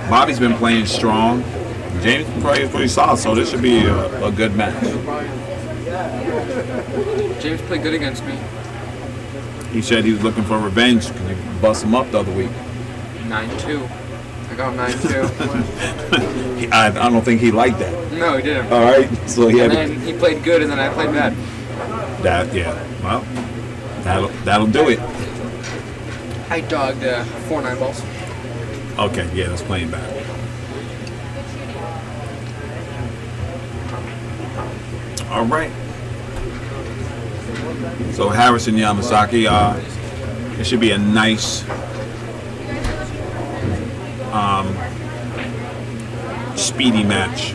Bobby's been playing strong. James plays pretty solid, so this should be a good match. James played good against me. He said he was looking for revenge because you bust him up the other week. 9-2. I got him 9-2. I don't think he liked that. No, he didn't. All right, so he had And then he played good, and then I played bad. that. Yeah, well, that'll do it. I dogged 4 9-balls. Okay, yeah, that's playing bad. All right. So Harris and Yamasaki, it should be a nice speedy match.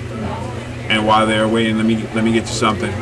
And while they're waiting, let me get you something.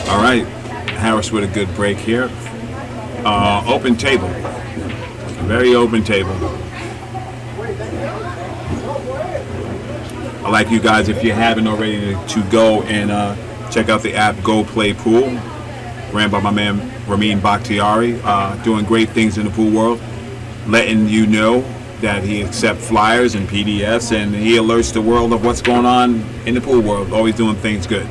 All right, Harris with a good break here. Open table, very open table. I like you guys, if you haven't already, to go and check out the app Go Play Pool, ran by my man Ramin Bakhtiari, doing great things in the pool world, letting you know that he accepts flyers and PDFs, and he alerts the world of what's going on in the pool world, always doing things good.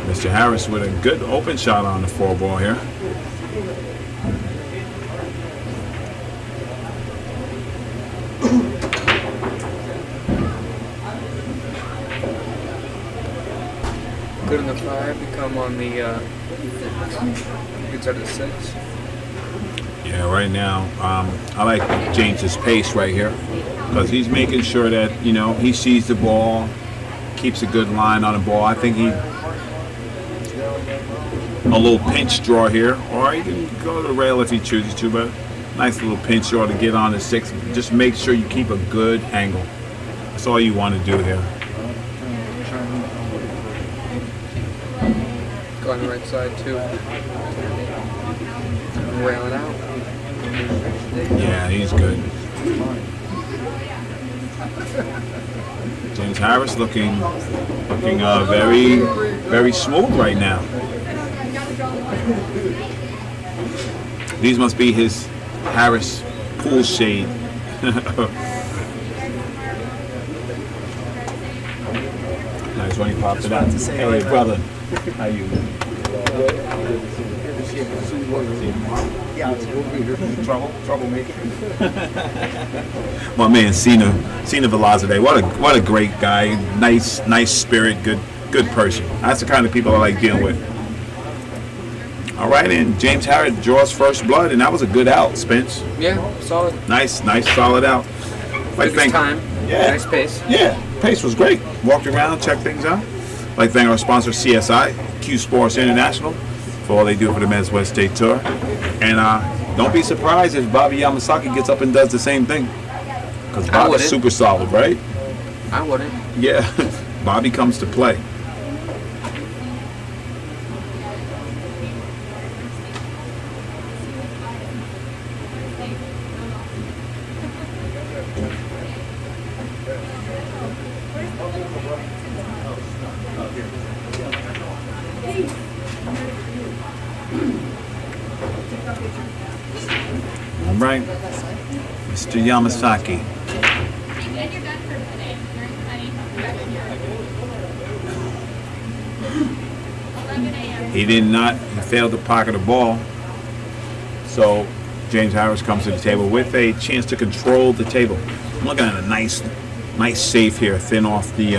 Mr. Harris with a good open shot on the 4-ball here. Good on the 5, become on the good side of the 6. Yeah, right now, I like James's pace right here because he's making sure that, you know, he sees the ball, keeps a good line on the ball. I think a little pinch draw here, or he can go to the rail if he chooses to, but nice little pinch draw to get on the 6. Just make sure you keep a good angle. That's all you want to do here. Go on the right side too. Rail it out. Yeah, he's good. James Harris looking very, very smooth right now. These must be his Harris pool shade. Nice when he popped it out. Hey, brother. How you? Troublemaker. My man Cena Velazquez. What a great guy. Nice spirit. Good person. That's the kind of people I like dealing with. All right, and James Harris draws first blood, and that was a good out, Spence. Yeah, solid. Nice, solid out. Took his time. Yeah. Nice pace. Yeah, pace was great. Walked around, checked things out. I'd like to thank our sponsor, CSI, Q Sports International, for all they do for the Men's West State Tour. And don't be surprised if Bobby Yamasaki gets up and does the same thing. Because Bobby's super solid, right? I wouldn't. Yeah, Bobby comes to play. All right, Mr. Yamasaki. He failed to pocket the ball. So James Harris comes to the table with a chance to control the table. I'm looking at a nice safe here, thin off the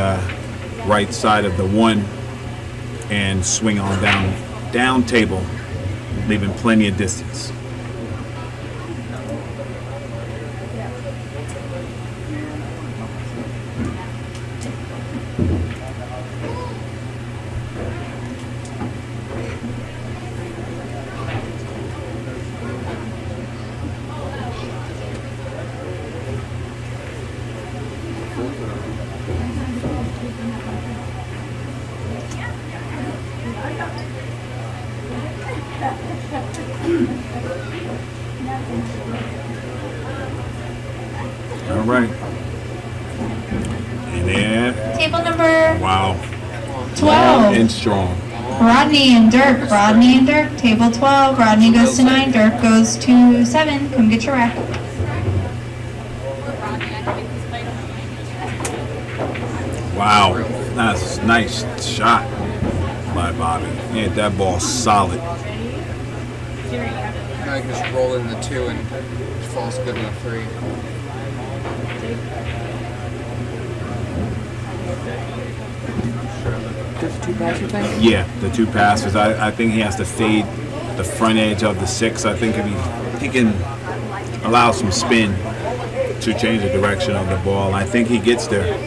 right side of the 1 and swing on down table, leaving plenty of distance. All right. And then, Table number wow, 12. and strong. Rodney and Dirk. Rodney and Dirk. Table 12. Rodney goes to 9. Dirk goes to 7. Come get your rack. Wow, that's a nice shot by Bobby. He hit that ball solid. Now you can just roll in the 2 and it falls good in the 3. There's 2 passes, I think? Yeah, the 2 passes. I think he has to fade the front edge of the 6. I think if he can allow some spin to change the direction of the ball, I think he gets there.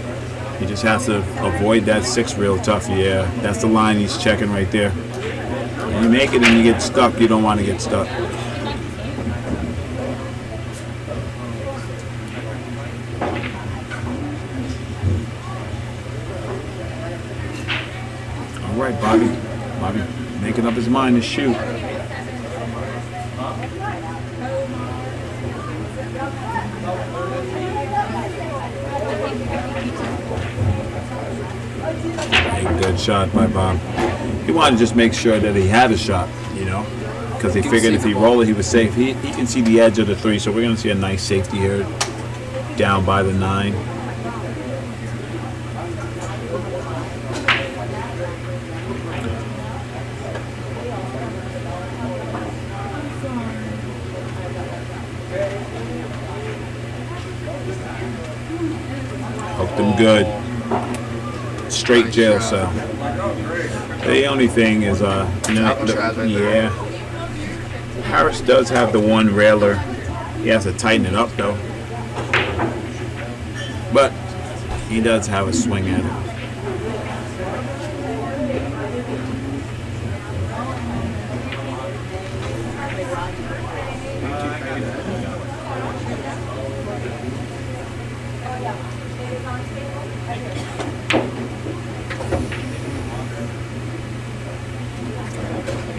He just has to avoid that 6 real tough. Yeah, that's the line he's checking right there. When you make it and you get stuck, you don't want to get stuck. All right, Bobby. Bobby making up his mind to shoot. A good shot by Bob. He wanted to just make sure that he had a shot, you know, because he figured if he rolled it, he was safe. He can see the edge of the 3, so we're going to see a nice safety here down by the 9. Hooked him good. Straight jail cell. The only thing is, yeah. Harris does have the 1 railer. He has to tighten it up though. But he does have a swing at it.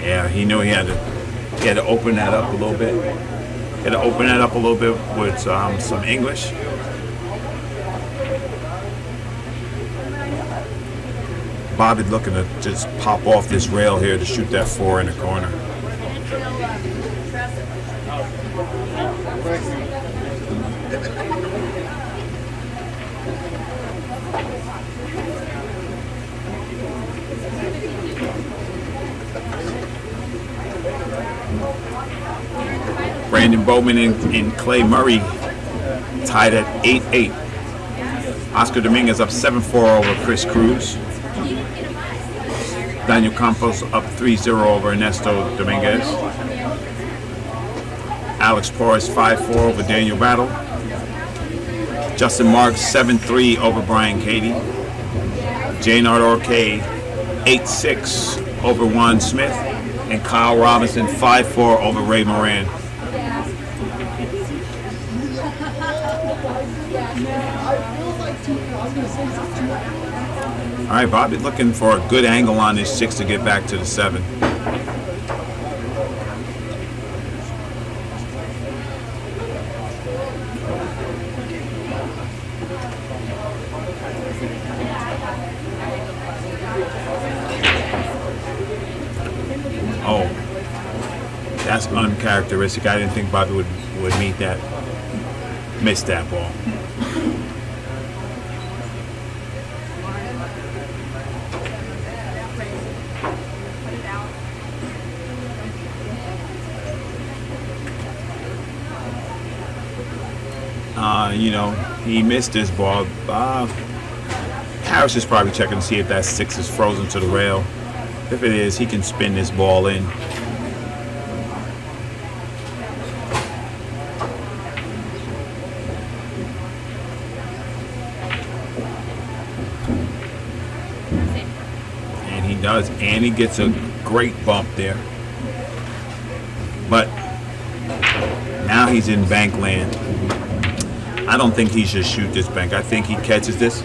Yeah, he knew he had to open that up a little bit. He had to open that up a little bit with some English. Bobby's looking to just pop off this rail here to shoot that 4 in the corner. Brandon Bowman and Clay Murray tied at 8-8. Oscar Dominguez up 7-4 over Chris Cruz. Daniel Campos up 3-0 over Ernesto Dominguez. Alex Porras 5-4 over Daniel Battle. Justin Marks 7-3 over Brian Cady. Jaynard Orkay 8-6 over Juan Smith. And Kyle Robinson 5-4 over Ray Moran. All right, Bobby's looking for a good angle on this 6 to get back to the 7. Oh, that's uncharacteristic. I didn't think Bobby would meet that, miss that ball. You know, he missed this ball. Harris is probably checking to see if that 6 is frozen to the rail. If it is, he can spin this ball in. And he does, and he gets a great bump there. But now he's in bank land. I don't think he should shoot this bank. I think he catches this.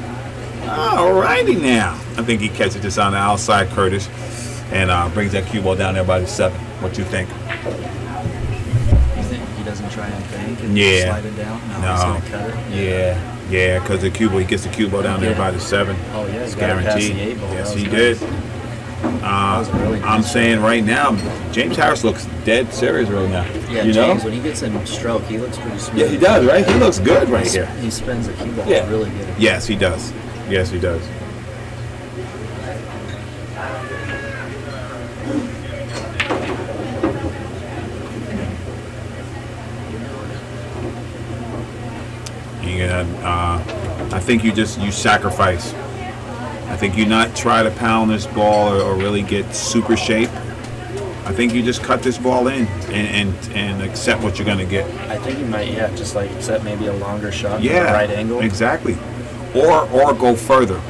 Alrighty now. I think he catches this on the outside, Curtis, and brings that cue ball down there by the 7. What you think? You think he doesn't try and bank and slide it down? No, he's going to cut it? Yeah, because the cue ball, he gets the cue ball down there by the 7. Oh, yeah, it's he's got to pass guaranteed. the 8 ball. Yes, he did. Really I'm saying right now, James Harris looks dead serious right now. Yeah, you James, know? when he gets in stroke, he looks pretty smooth. Yeah, he does, right? He looks good right here. He spins the cue ball Yeah. really good. Yes, he does. Yes, he does. I think you sacrifice. I think you not try to pound this ball or really get super shape. I think you just cut this ball in and accept what you're going to get. I think you might, just like accept maybe a longer shot from Yeah, the right angle. exactly. Or go further.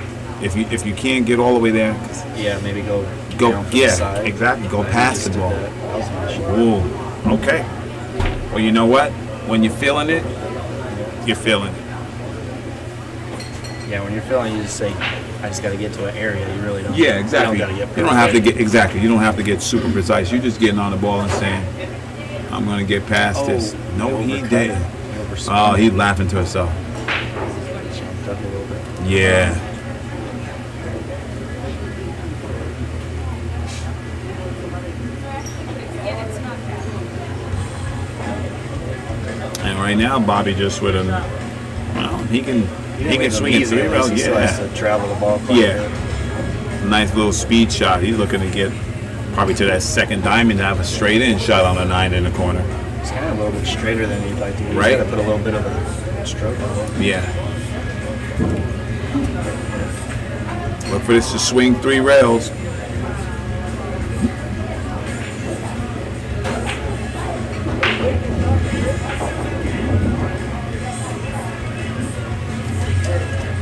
If you can't get all the way there, Yeah, maybe go down from the yeah, side. exactly. Go I past just the did ball. that. That was my shot. Ooh, okay. Well, you know what? When you're feeling it, you're feeling it. Yeah, when you're feeling, you just say, I just got to get to an area. You really don't. Yeah, exactly. You don't, gotta get You don't have to perfect. get exactly. You don't have to get super precise. You're just getting on the ball and saying, "I'm going to get past this." No, he overcut didn't. it. He overspun Oh, it. he's laughing to himself. Jumped up a little bit. Yeah. And right now, Bobby just with him. Well, he can swing it through. He still has to travel the ball quite a bit. Nice little speed shot. He's looking to get probably to that second diamond to have a straight in shot on a 9 in the corner. It's kind of a little bit straighter than you'd like to. He's Right. got to put a little bit of a stroke on it. Yeah. Look for this to swing 3 rails.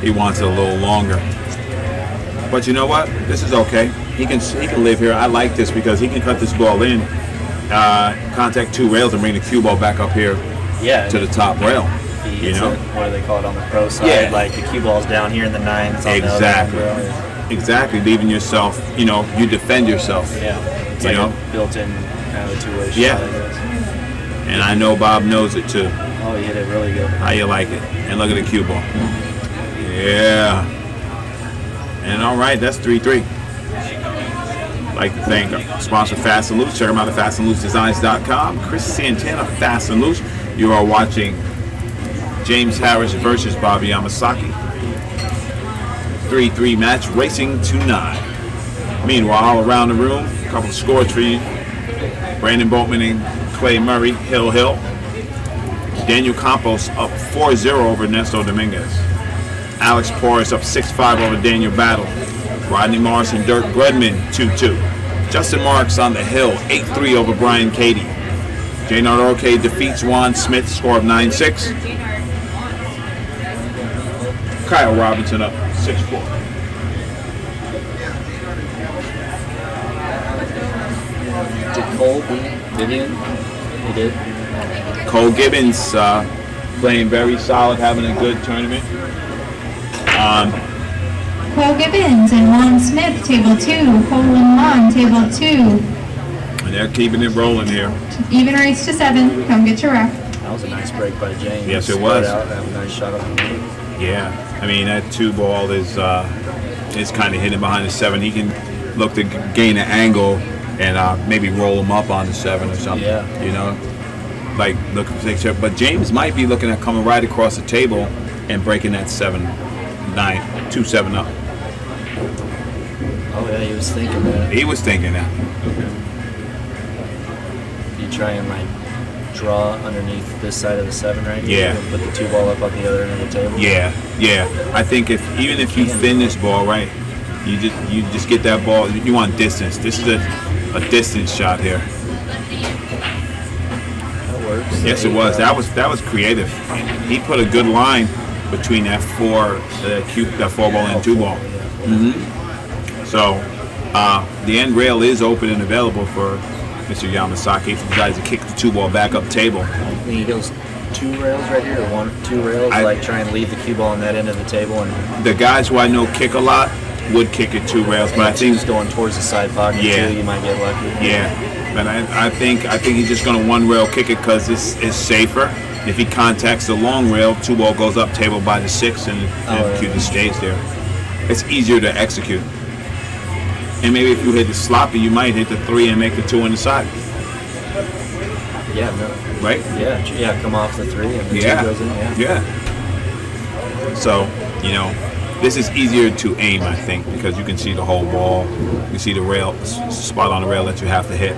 He wants it a little longer. But you know what? This is okay. He can live here. I like this because he can cut this ball in, contact 2 rails and bring the cue ball back up here Yeah. to the top rail. You know? What do they call it on the pro side? Yeah. Like the cue ball's down here and the 9's on Exactly. the other end. Exactly. Leaving yourself, you defend yourself. Yeah. It's You like know? a built-in kind of a two-way Yeah. shot, I guess. And I know Bob knows it too. Oh, he hit it really good. How you like it? And look at the cue ball. Yeah. And all right, that's 3-3. I'd like to thank our sponsor Fast and Loose. Check them out at fastandloosedesigns.com. Chris Santana, Fast and Loose. You are watching James Harris versus Bobby Yamasaki. 3-3 match, racing to 9. Meanwhile, all around the room, a couple of scores for you. Brandon Boatman and Clay Murray, Hill. Daniel Campos up 4-0 over Ernesto Dominguez. Alex Porras up 6-5 over Daniel Battle. Rodney Morris and Dirk Bredman 2-2. Justin Marks on the Hill 8-3 over Brian Cady. J. Nardoke defeats Juan Smith, score of 9-6. Kyle Robinson up 6-4. Did Cole beat Vivian? He did. Cole Gibbons playing very solid, having a good tournament. Cole Gibbons and Juan Smith, table 2. Hole in one, table 2. And they're keeping it rolling here. Even race to 7. Come get your ref. That was a nice break by James. Yes, it Spread was. Out and have a nice shot up the knee. Yeah, I mean that 2 ball is kind of hidden behind the 7. He can look to gain an angle and maybe roll him up on the 7 or something. Yeah. You know, like look. But James might be looking at coming right across the table and breaking that 7-9, 2-7 up. Oh yeah, he was thinking that. He was thinking that. You try and like draw underneath this side of the 7 right here. Yeah. And put the 2 ball up on the other end of the table. Yeah. I think even if you thin this ball right, you just get that ball. You want distance. This is a distance shot here. That works. Yes, it was. That was creative. He put a good line between that 4 ball and 2 ball. So the end rail is open and available for Mr. Yamasaki if he decides to kick the 2 ball back up table. I think he goes 2 rails right here, or 2 rails, like try and leave the cue ball on that end of the table. And the guys who I know kick a lot would kick it 2 rails, but I think he's going towards the side pocket too. You might get lucky. Yeah, but I think he's just going to 1 rail kick it because it's safer. If he contacts the long rail, 2 ball goes up table by the 6, and cue just stays there. It's easier to execute. And maybe if you hit the sloppy, you might hit the 3 and make the 2 on the side. Yeah, no. Right? Yeah, come off the 3 and the 2 goes in. Yeah. So, this is easier to aim, I think, because you can see the whole ball. You see the rail, spot on the rail that you have to hit.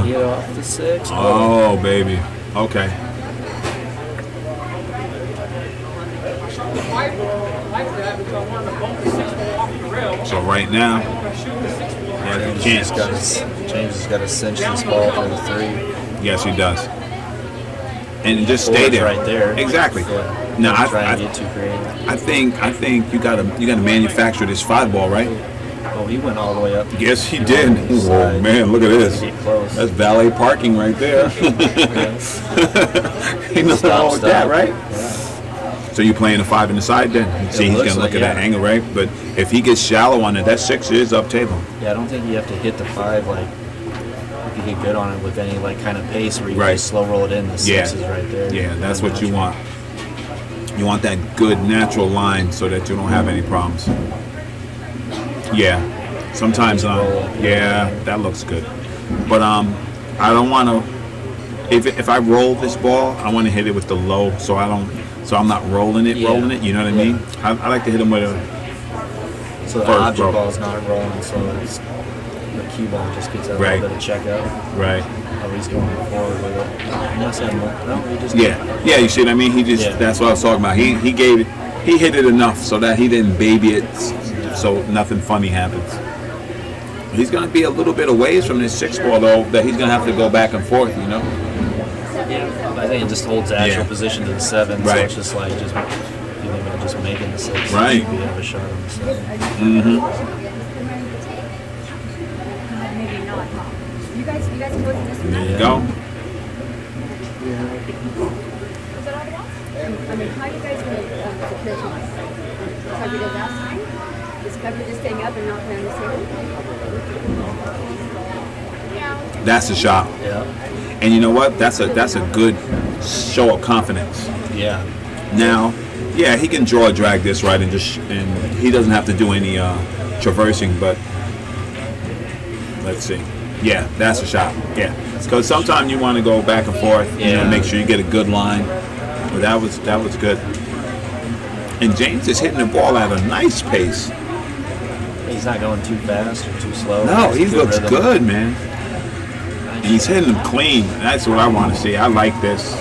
Get off the 6. Oh, baby. Okay. So right now, James has got to cinch this ball for the 3. Yes, he does. And just stay there. Right there. Exactly. Yeah. Now Try and get too creative. I think you gotta manufacture this 5 ball, right? Oh, he went all the way up. Yes, he did. Oh man, look at this. Get close. That's valet parking right there. Ain't nothing wrong with that, right? Yeah. So you playing the 5 in the side then? See, he's gonna look at that angle, right? But if he gets shallow on it, that 6 is up table. Yeah, I don't think you have to hit the 5 like if you get good on it with any like kind of pace where you just slow roll it in. The 6 is right there. Yeah, that's what you want. You want that good natural line so that you don't have any problems. Yeah, sometimes that looks good. But I don't want to. If I roll this ball, I want to hit it with the low, so I'm not rolling it. You know what I mean? I like to hit them with a. So the object ball is not rolling, so it's the cue ball just gets a little bit of check up. Right. Oh, he's going forward with it. He must have more. No, he just. Yeah. You see what I mean? He just. That's what I was talking about. He hit it enough so that he didn't baby it, so nothing funny happens. He's going to be a little bit away from this 6 ball though, that he's going to have to go back and forth. Yeah, I think it just holds the actual position to the 7, so it's just like just making the 6. Right. You have a shot on the 7. Maybe not. You guys closing this one? There you go. Is that all the balls? I mean, how are you guys going to secure time? Like we did last time? Is Cover just staying up and not playing the table? That's a shot. Yeah. And you know what? That's a good show of confidence. Yeah. Now, he can draw drag this right and he doesn't have to do any traversing, but let's see. Yeah, that's a shot. Yeah. Because sometimes you want to go back and forth, make sure you get a good line. But that was good. And James is hitting the ball at a nice pace. He's not going too fast or too slow. No, he looks rhythm. good, man. And he's hitting them clean. That's what I want to see. I like this.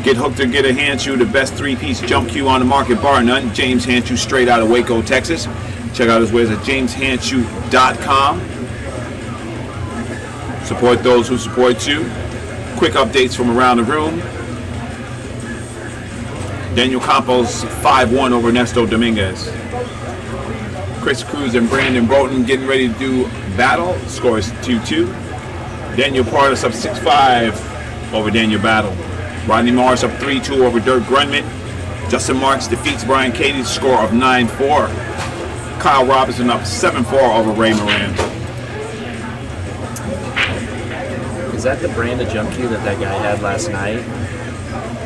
Get hooked or get a hand shoe, the best 3-piece jump cue on the market, bar none. James Hand Shoe, straight out of Waco, Texas. Check out his wares at jameshandshoe.com. Support those who support you. Quick updates from around the room. Daniel Campos 5-1 over Ernesto Dominguez. Chris Cruz and Brandon Broughton getting ready to do battle. Score is 2-2. Daniel Partis up 6-5 over Daniel Battle. Rodney Morris up 3-2 over Dirk Grunman. Justin Marks defeats Brian Katie's score of 9-4. Kyle Robinson up 7-4 over Ray Moran. Is that the brand of jump cue that guy had last night?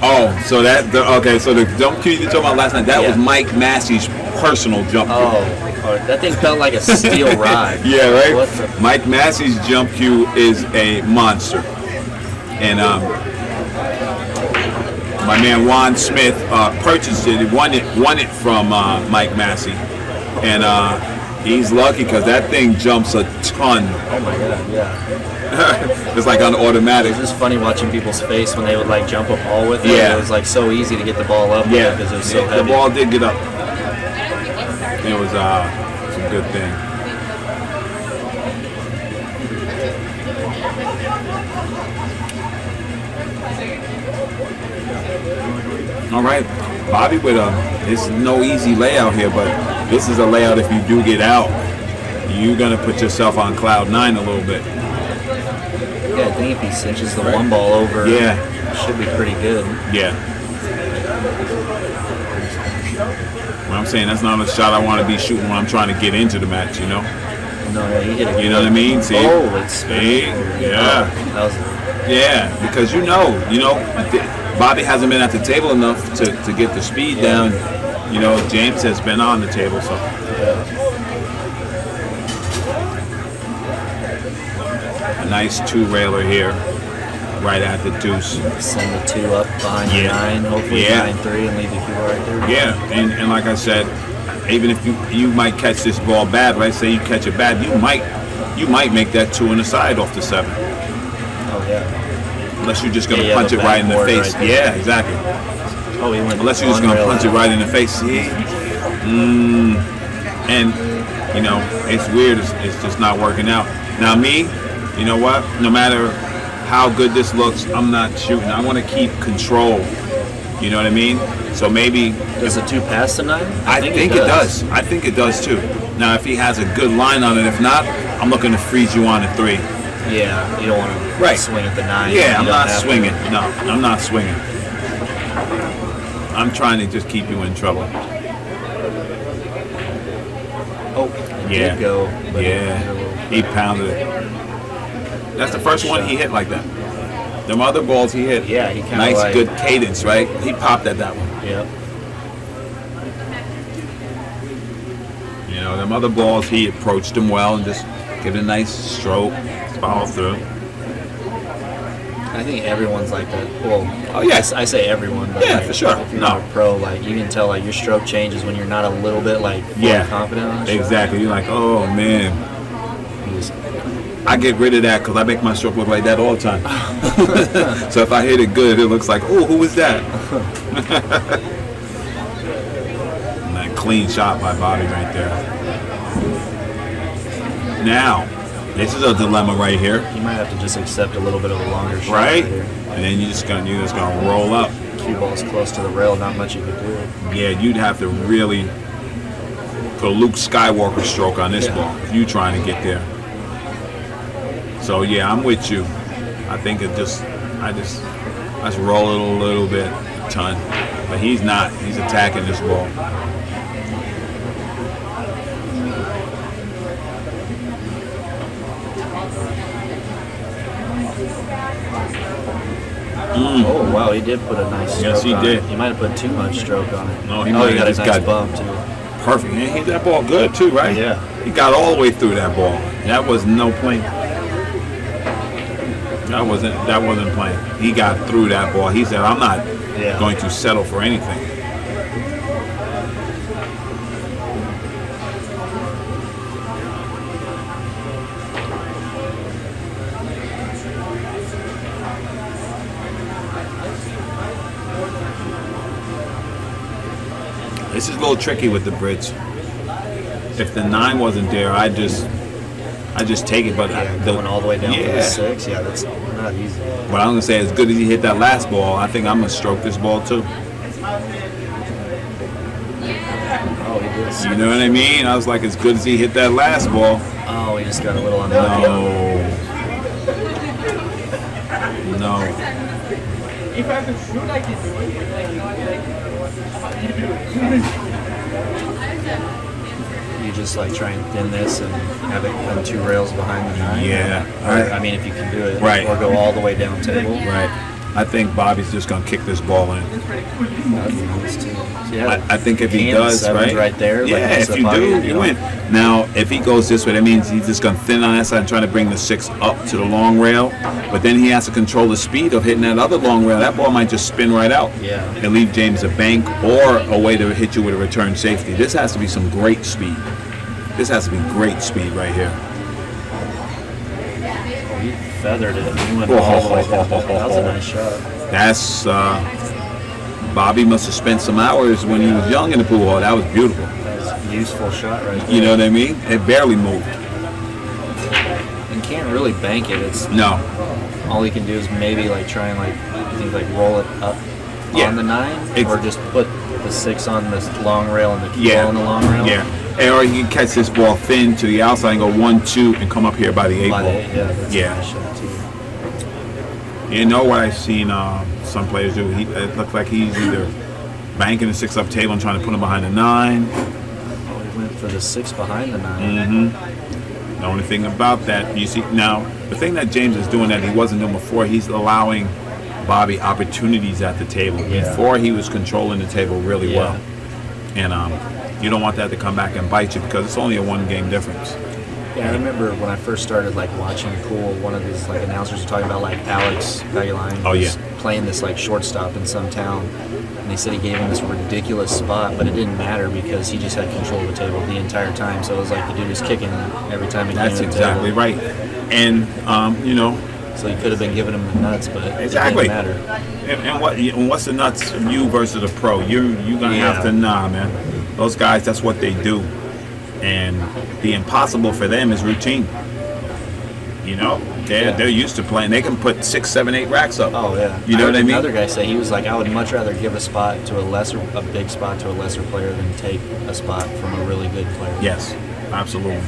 Oh, so the jump cue you're talking about last night, that was Mike Massey's personal jump cue. Oh, that thing felt like a steel rod. Yeah, right? Mike Massey's jump cue is a monster. And my man Juan Smith purchased it. He won it from Mike Massey. And He's lucky because that thing jumps a ton. Oh my god, yeah. It's like on automatic. It's just funny watching people's face when they would like jump a ball with it. Yeah. It was like so easy to get the ball up Yeah, because it was so the heavy. ball did get up. It was a good thing. All right, Bobby with it's no easy layout here, but this is a layout if you do get out, you're gonna put yourself on cloud 9 a little bit. Yeah, I think if he cinches the one ball over, Yeah. it should be pretty good. Yeah. What I'm saying, that's not a shot I want to be shooting when I'm trying to get into the match, you know? No, yeah, he hit it. You know what I mean? See? Oh, it's See? Yeah. That was Yeah, because you know, Bobby hasn't been at the table enough to get the speed down. You know, James has been on the table, so. A nice two-railer here, right at the deuce. send the 2 up behind the 9, hopefully 9-3, and leave the cue right there. Yeah, and like I said, even if you might catch this ball bad, right? Say you catch it bad, you might make that 2 on the side off the 7. Oh yeah. Unless you're just gonna Yeah, punch the it right in the backboard face. right there. Yeah, exactly. Oh, he went. Unless you're just one gonna rail punch it out. right in the face. See? And you know, it's weird. It's just not working out. Now me, you know what? No matter how good this looks, I'm not shooting. I want to keep control. You know what I mean? So maybe Does the 2 pass the 9? I think it does. I think it does too. Now, if he has a good line on it, if not, I'm looking to freeze you on a 3. Yeah, you don't want to swing at the 9. Yeah, You I'm don't not have to. swinging. No, I'm not swinging. I'm trying to just keep you in trouble. Oh, it Yeah. did go. But He pounded it. That's the first one he hit like that. Them other balls he hit. Yeah, he kinda nice, like- good cadence, right? He popped at that one. Yep. You know, them other balls he approached them well and just give it a nice stroke, follow through. I think everyone's like that. Well, Oh, yeah. I say everyone, but Yeah, like, for sure. if you're No. not a pro, like you can tell like your stroke changes when you're not a little bit like fully confident on the stroke. Exactly. You're like, oh man. You just- I get rid of that because I make my stroke look like that all the time. So if I hit it good, it looks like, oh, who was that? And that clean shot by Bobby right there. Now, this is a dilemma right here, You might have to just accept a little bit of a longer shot right? here. And then you're just gonna roll up. Cue ball's close to the rail, not much you could do. Yeah, you'd have to really put a Luke Skywalker stroke on this Yeah. ball if you're trying to get there. So yeah, I'm with you. I think I just roll it a little bit, a ton. But he's not. He's attacking this ball. Oh wow, he did put a nice stroke Yes, he on did. it. He might have put too much stroke on it. No, he oh, might he got have a just nice got- bump too. Perfect. He hit that ball good too, right? Yeah. He got all the way through that ball. That was no play. That wasn't playing. He got through that ball. He said, I'm not Yeah. going to settle for anything. This is a little tricky with the bridge. If the 9 wasn't there, I just take it. But Going all the way down to Yeah. the 6, yeah, that's not easy. But I'm gonna say, as good as he hit that last ball, I think I'm gonna stroke this ball too. Oh, he did. You know what I mean? I was like, as good as he hit that last ball. Oh, he just got a little unlucky. No. If I could shoot like this, You just like try and thin this and have it come 2 rails behind the 9. Yeah. Or, I mean, if you can do it. Right. Or go all the way down table. Right. I think Bobby's just gonna kick this ball in. That'd be nice too. So, yeah, I think if he and the does, 7's right? there. like, Yeah, next if to the you pocket, do, you know. win. Now, if he goes this way, that means he's just gonna thin on that side and try to bring the 6 up to the long rail. But then he has to control the speed of hitting that other long rail. That ball might just spin right out. Yeah. And leave James a bank or a way to hit you with a return safety. This has to be some great speed. This has to be great speed right here. He feathered it. He went all the way down. That was a nice shot. That's Bobby must have spent some hours when he was young in the pool hall. That was beautiful. That was a useful shot right there. You know what I mean? It barely moved. And can't really bank it. It's No. all he can do is maybe like try and like you think like roll it up Yeah. on the 9, Ex- or just put the 6 on the long rail and the cue Yeah. ball on the long rail. Yeah. Or he can catch this ball thin to the outside and go 1-2 and come up here by the 8 By ball. the, yeah, that's Yeah. a nice shot too. You know what I've seen some players do? It looks like he's either banking the 6 up table and trying to put him behind the 9. Oh, he went for the 6 behind the 9. Mm-hmm. The only thing about that, you see, now, the thing that James is doing that he wasn't doing before, he's allowing Bobby opportunities at the table. Yeah. Before, he was controlling the table really Yeah. well. And you don't want that to come back and bite you because it's only a 1-game difference. Yeah, I remember when I first started like watching pool, one of these like announcers was talking about like Alex Baguline Oh, was yeah. playing this like shortstop in some town, and they said he gave him this ridiculous spot, but it didn't matter because he just had control of the table the entire time. So it was like the dude was kicking every time he came That's to the exactly table. right. And, you know, So he could have been giving him the nuts, but exactly. it didn't matter. And what's the nuts of you versus a pro? You gonna have to man. Those guys, that's what they do. And the impossible for them is routine. You know, they're used to playing. They can put 6, 7, 8 racks up. Oh yeah. You know what I mean? Another guy say he was like, I would much rather give a big spot to a lesser player than take a spot from a really good player. Yes, absolutely.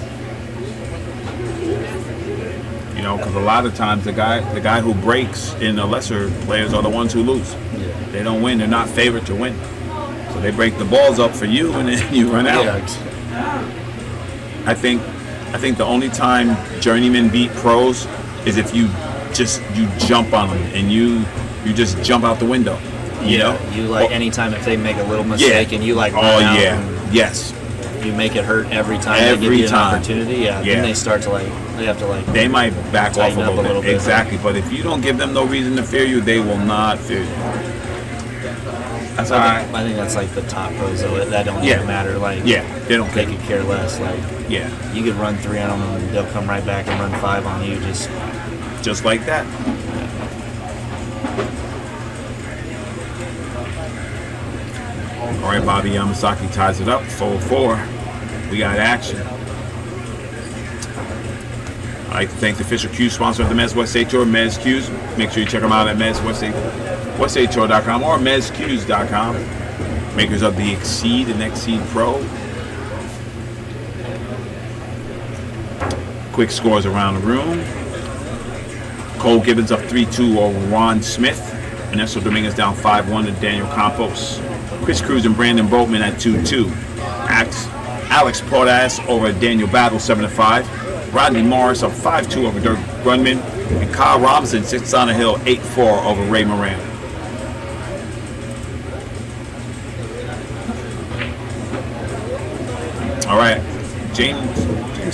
You know, because a lot of times the guy who breaks in the lesser players are the ones who lose. Yeah. They don't win. They're not favored to win. So they break the balls up for you, and then you run out. Yeah. I think the only time journeymen beat pros is if you jump on them and you just jump out the window. You know? You like anytime if they make a little mistake and you like run oh out yeah, and yes. you make it hurt every time they Every give you an time. opportunity. Yeah. Yeah. Then they start to they have to They might back off tighten a up little bit. bit. Exactly. But if you don't give them no reason to fear you, they will not fear you. That's all right. I think that's like the top pros though. That don't Yeah. even matter. Like Yeah, they don't they care. could care less. Like Yeah, you could run 3 on them and they'll come right back and run 5 on you. just like that. All right, Bobby Yamasaki ties it up. 4-4. We got action. I'd like to thank the official Q sponsor of the Mez West State Tour, Mez Q's. Make sure you check them out at WestStateTour.com or MezQs.com. Makers of the Exceed and Exceed Pro. Quick scores around the room. Cole Gibbons up 3-2 over Ron Smith. Ernesto Dominguez down 5-1 to Daniel Campos. Chris Cruz and Brandon Boatman at 2-2. Alex Portas over Daniel Battle 7-5. Rodney Morris up 5-2 over Dirk Grunman. And Kyle Robinson sits on a hill 8-4 over Ray Moran. All right, James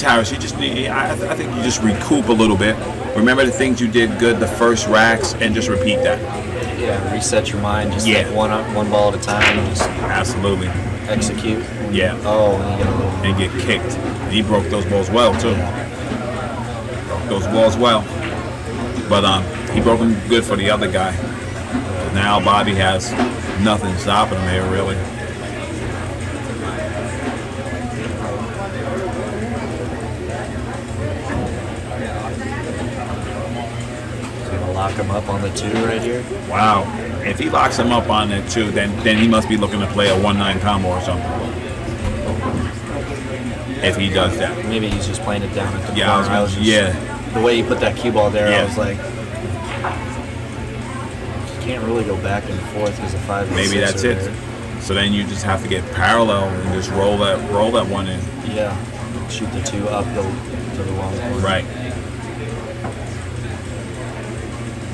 Harris, I think you just recoup a little bit. Remember the things you did good the first racks and just repeat that. Yeah, reset your mind. Just Yeah. like one ball at a time and just Absolutely. execute. Yeah. Oh, and you get a little. And get kicked. And he broke those balls well too. Broke those balls well. But he broke them good for the other guy. Now Bobby has nothing stopping him here really. Gonna lock him up on the 2 right here. Wow. If he locks him up on it too, then he must be looking to play a 1-9 combo or something. If he does that. Maybe he's just playing it down at the Yeah, corner. The way you put that cue ball there, Yeah. I was like, you can't really go back and forth because of 5 and Maybe 6 that's are it. there. So then you just have to get parallel and just roll that one in. Yeah, shoot the 2 up to the long corner. Right.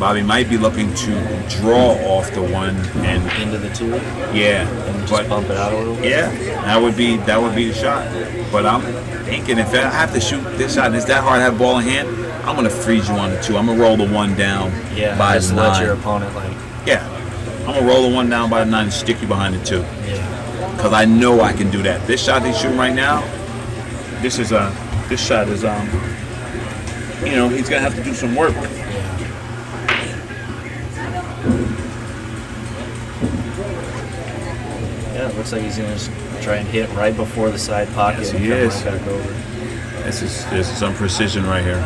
Bobby might be looking to draw off the 1 and Into the 2 yeah, and just but bump it out a little bit. yeah, that would be the shot. But I'm thinking if I have to shoot this shot and it's that hard to have ball in hand, I'm gonna freeze you on the 2. I'm gonna roll the 1 down Yeah, by just 9. let your opponent Yeah, I'm gonna roll the 1 down by 9 and stick you behind the 2. yeah. Because I know I can do that. This shot he's shooting right now, this shot is he's gonna have to do some work. Yeah, it looks like he's gonna just try and hit right before the side pocket Yes, and he come is. right back over. This is some precision right here.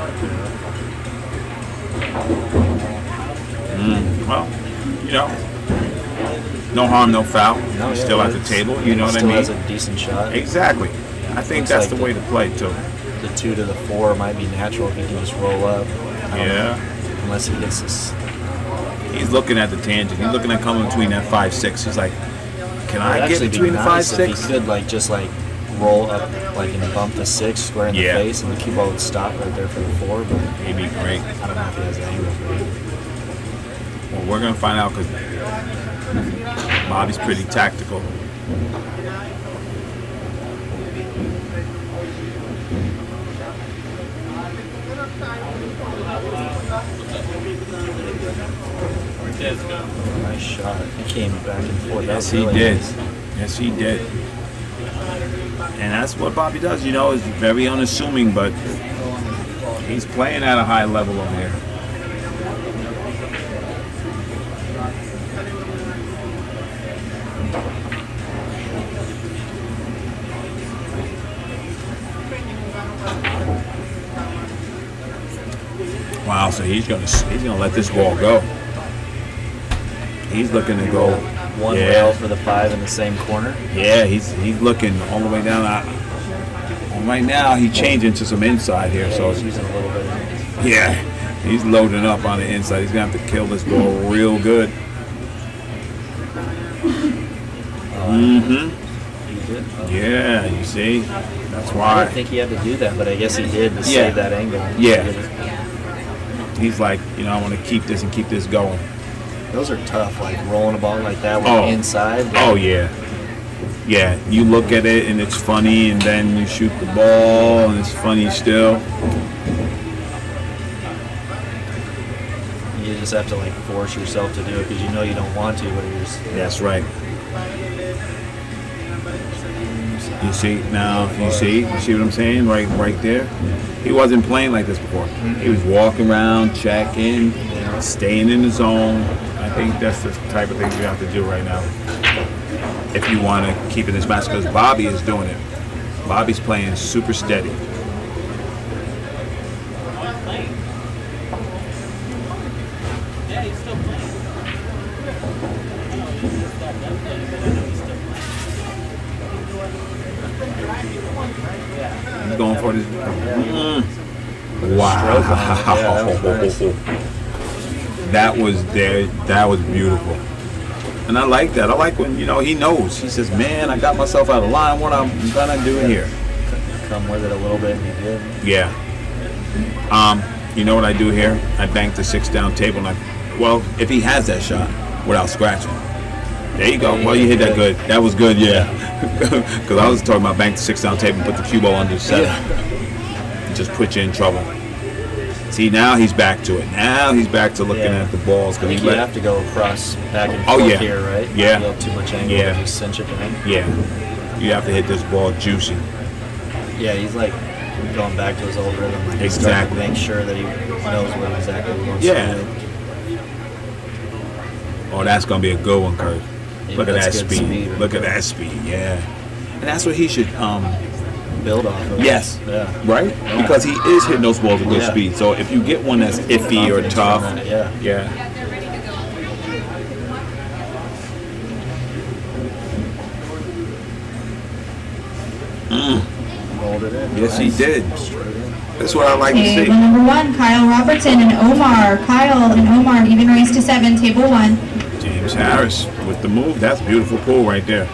Well, no harm, no foul. No, He's yeah, still at the it's- table. You know what I still mean? has a decent shot. Exactly. I think Looks that's like the way to play too. The 2 to the 4 might be natural if he can just roll up. I don't know, unless he gets this. He's looking at the tangent. He's looking at coming between that 5-6. He's like, can It'd I get actually be between the nice 5-6? if he could just roll up and bump the 6 square in the Yeah. face, and the cue ball would stop right there for the 4. But He'd be great. I don't know if he has the angle for it. Well, we're gonna find out because Bobby's pretty tactical. Nice shot. He came back and forth. Yes, That he was really did. nice. Yes, he did. And that's what Bobby does. Is very unassuming, but he's playing at a high level over here. Wow, so he's gonna let this ball go. He's looking to go. One Yeah. rail for the 5 in the same corner. Yeah, he's looking all the way down. Right now, he's changing to some inside here. So He's using a little bit. yeah, he's loading up on the inside. He's gonna have to kill this ball real good. Mm-hmm. He did. Yeah, you see, that's I why didn't think he had to do that, but I guess he did to Yeah. save that angle. Yeah. he's like, I want to keep this and keep this going. Those are tough, rolling a ball like that with Oh. inside. Oh yeah, yeah. You look at it and it's funny, and then you shoot the ball and it's funny still. You just have to force yourself to do it because you know you don't want to, but you're just. That's right. You see now? You see what I'm saying? Right there. He wasn't playing like this before. He was walking around, checking, staying in the zone. I think that's the type of things you have to do right now if you want to keep in this match, because Bobby is doing it. Bobby's playing super steady. He's going for this. Wow. Yeah, that was nice. That was there. That was beautiful. And I like that. I like when, he knows. He says, man, I got myself out of line. What I'm going to do here. Come with it a little bit, and he did. Yeah. You know what I do here? I bank the 6 down table. And if he has that shot without scratching. There you go. Well, you hit that good. That was good, yeah. Because I was talking about bank the 6 down table and put the cue ball under the 7. Just put you in trouble. See, now he's back to it. Now he's back to looking at the balls. I think you have to go across back and Oh, forth yeah. here, right? Yeah. You have too much angle Yeah. to just cinch it down. Yeah. You have to hit this ball juicy. Yeah, he's going back to his old rhythm. He's trying to Exactly. make sure that he knows what exactly he wants Yeah. to do. Oh, that's going to be a good one, Kurt. Yeah, Look at that that's good speed. speed. Look at that speed, yeah. And that's what he should, Build off of it. yes, Yeah. right? Because he is hitting those balls with good Yeah. speed. So if you get one that's iffy or Confidence tough, on that, yeah. yeah. Rolled it in. Yes, he Nice. did. Straight in. That's what I like to Table see. number 1, Kyle Robertson and Omar. Kyle and Omar, even race to 7, table 1. James Harris with the move. That's beautiful pull right there.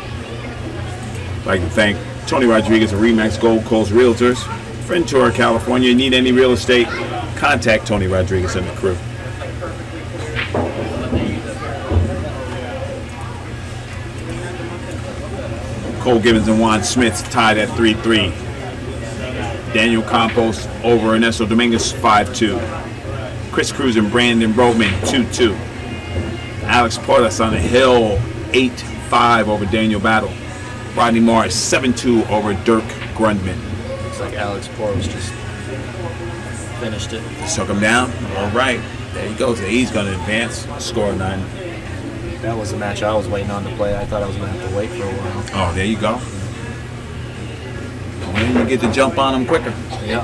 I'd like to thank Tony Rodriguez of Remax Gold Coast Realtors, Ventura, California. Need any real estate? Contact Tony Rodriguez and the crew. Cole Gibbons and Juan Smith tied at 3-3. Daniel Campos over Ernesto Dominguez 5-2. Chris Cruz and Brandon Broadman 2-2. Alex Portas on the hill 8-5 over Daniel Battle. Rodney Morris 7-2 over Dirk Grundman. like Alex Poros just finished it. Took him down. All right. There he goes. He's going to advance. Score 9. That was the match I was waiting on to play. I thought I was going to have to wait for a while. Oh, there you go. When you get to jump on him quicker. Yeah.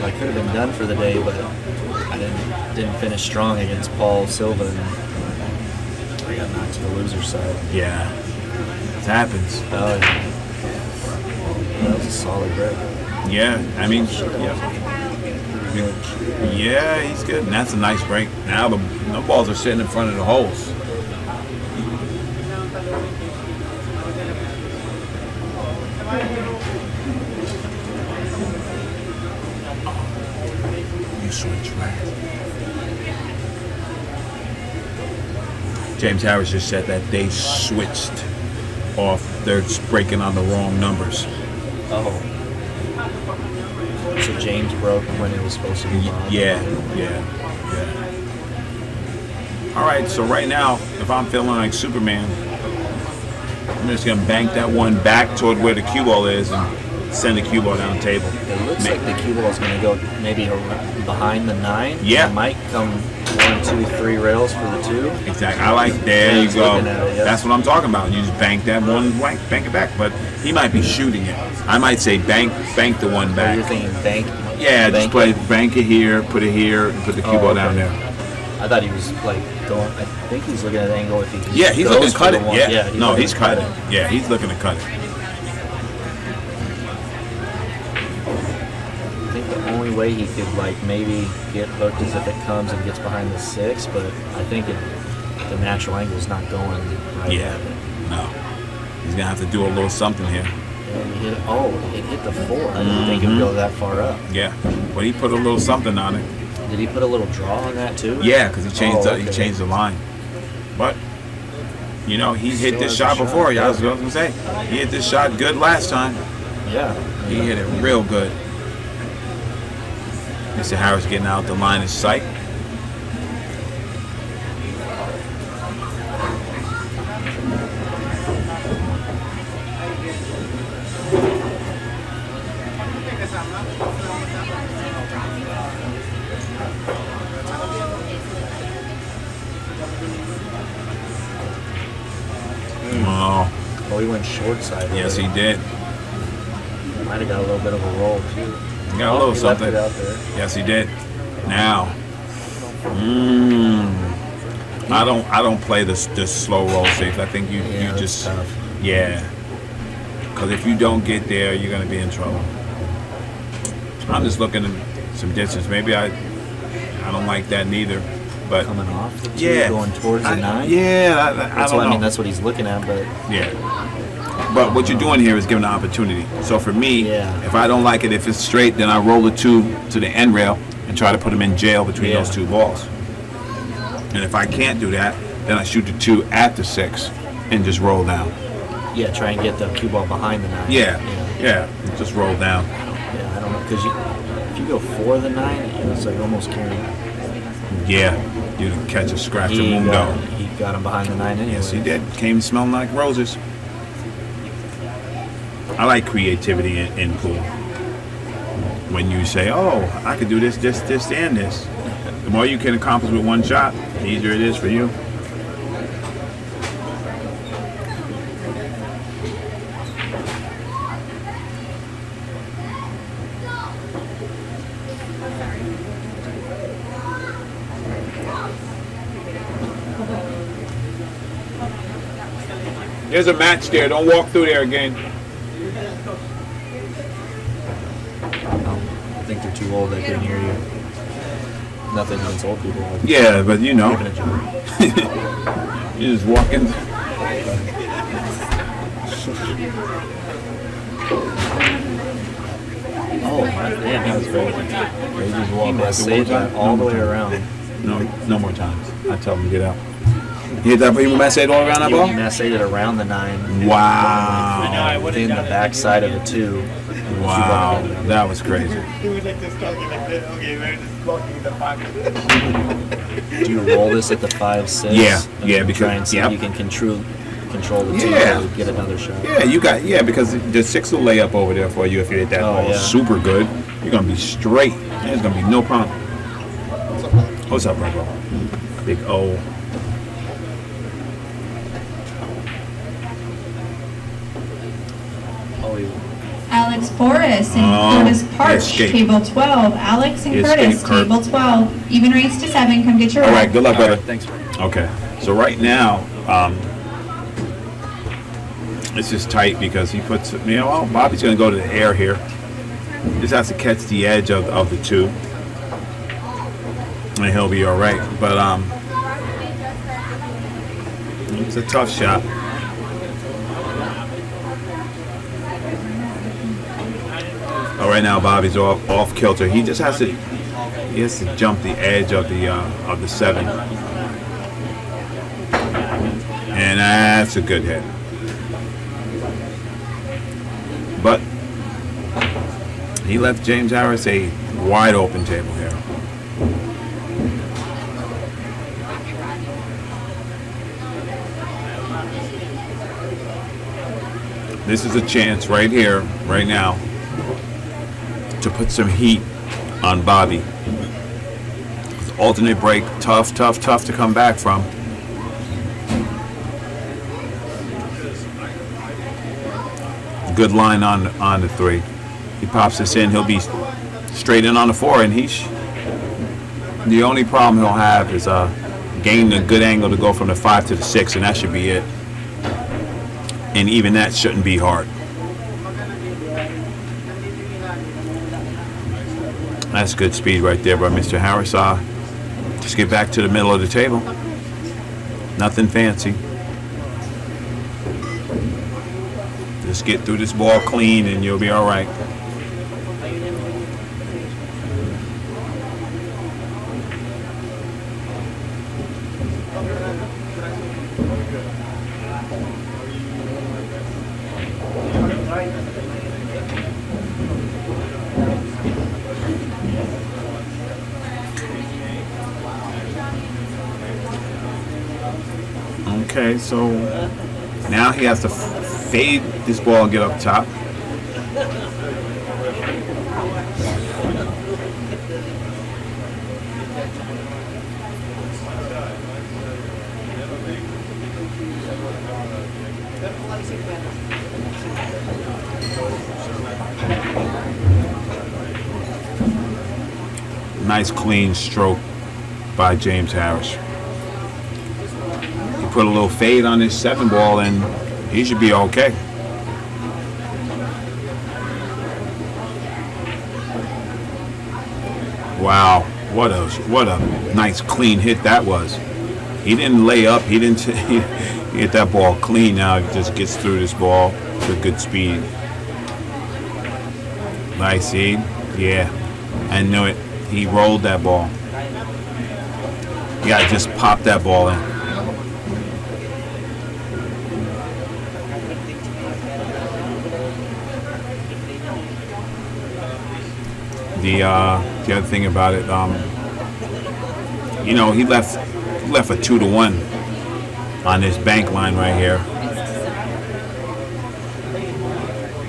I could have been done for the day, but I didn't finish strong against Paul Silva, and I got knocked to the loser side. Yeah. It happens. Oh, yeah. That was a solid break. Yeah. I mean, yeah. Yeah, he's good. And that's a nice break. Now the balls are sitting in front of the holes. You switch right. James Harris just said that they switched off. They're breaking on the wrong numbers. Oh. So James broke when it was supposed to be on. Yeah. All right, so right now, if I'm feeling like Superman, I'm just gonna bank that one back toward where the cue ball is and send the cue ball down the table. It looks like the cue ball is going to go maybe behind the 9. Yeah. It might come 1, 2, 3 rails for the 2. Exactly. I like. There Yeah, you he's go. looking at it, yeah. That's what I'm talking about. You just bank that one, bank it back. But he might be shooting it. I might say bank the one Or back. you're thinking bank? Yeah, just bank play bank it here, put it here, and put the cue ball down okay. there. I thought he was like going. I think he's looking at the angle if he. Yeah, he's goes looking to for cut the it. one. Yeah. No, looking he's to cut cutting. Yeah, he's looking to cut it. I think the only way he could like maybe get hooked is if it comes and gets behind the 6, but I think the natural angle is not going right Yeah. at it. No. He's gonna have to do a little something here. And he hit, it hit the 4. I didn't think it would go that far up. Yeah. But he put a little something on it. Did he put a little draw on that too? Yeah, because he changed Oh, he okay. changed the line. But he hit Still this has shot a shot, before. yeah. I was gonna say he hit this shot good last time. Yeah. He hit it real good. Mr. Harris getting out the line of sight. Oh, Oh, he went short side. yes, he did. Might have got a little bit of a roll too. He got a little He left something. it out there. Yes, he did. Now, I don't play this slow roll safe. I think you that's just tough. because if you don't get there, you're gonna be in trouble. I'm just looking at some distance. Maybe I don't like that neither. But Coming off the 2, yeah, going towards the 9. Yeah, I That's don't what know. I mean. That's what he's looking at, but Yeah. But what you're doing here is giving an opportunity. So for me, Yeah. if I don't like it, if it's straight, then I roll the 2 to the end rail and try to put him in jail between Yeah. those 2 balls. And if I can't do that, then I shoot the 2 at the 6 and just roll down. yeah, try and get the cue ball behind the 9. Yeah, just roll down. Yeah, I don't know, because if you go for the 9, it's like almost carrying. Yeah, you catch a scratch a He mundo. got him behind the 9 anyway. Yes, he did. Came smelling like roses. I like creativity in pool. When you say, "Oh, I could do this, and this," the more you can accomplish with one shot, the easier it is for you. There's a match there. Don't walk through there again. I think they're too old. They couldn't hear you. Nothing against old people. Like Yeah, but you know, giving a joke. you're just walking. Oh, damn, that was crazy. They just He walk must right say through that all the way around. No more times. I tell them to get out. You hit that? You messed it all around that He ball? must say that around the 9. Wow. Within the backside of the 2. Wow. That was crazy. Do you roll this at the 5-6? Yeah, and yeah, then because- try and see yep. if you can control control the Yeah. table to get another shot. Yeah, because the 6 will lay up over there for you if you hit that ball yeah. super good. You're gonna be straight. There's gonna be no problem. What's up, Rebel? Big O. Oh, he- Alex Forrest and Oh, Curtis Parch, escape. table 12. Alex and Escape, Curtis, Kurt. table 12. Even race to 7. Come get your All ride. right, good luck, All brother. right, thanks. Okay, so right now, it's just tight because he puts, well, Bobby's going to go to the air here. Just has to catch the edge of the two, and he'll be all right. But it's a tough shot. Oh, right now Bobby's off kilter. He just has to jump the edge of the 7. And that's a good hit. But he left James Harris a wide open table here. This is a chance right here, right now, to put some heat on Bobby. Alternate break, tough to come back from. Good line on the 3. He pops this in. He'll be straight in on the 4, and the only problem he'll have is gaining a good angle to go from the 5 to the 6, and that should be it. And even that shouldn't be hard. That's good speed right there by Mr. Harris. Just get back to the middle of the table. Nothing fancy. Just get through this ball clean and you'll be all right. Okay, so now he has to fade this ball and get up top. Nice clean stroke by James Harris. He put a little fade on his 7 ball and he should be okay. Wow, what a nice clean hit that was. He didn't lay up, he didn't he hit that ball clean. Now he just gets through this ball with good speed. Nice seed. Yeah, I knew it. He rolled that ball. Yeah, just pop that ball in. The other thing about it, he left a 2-1 on this bank line right here.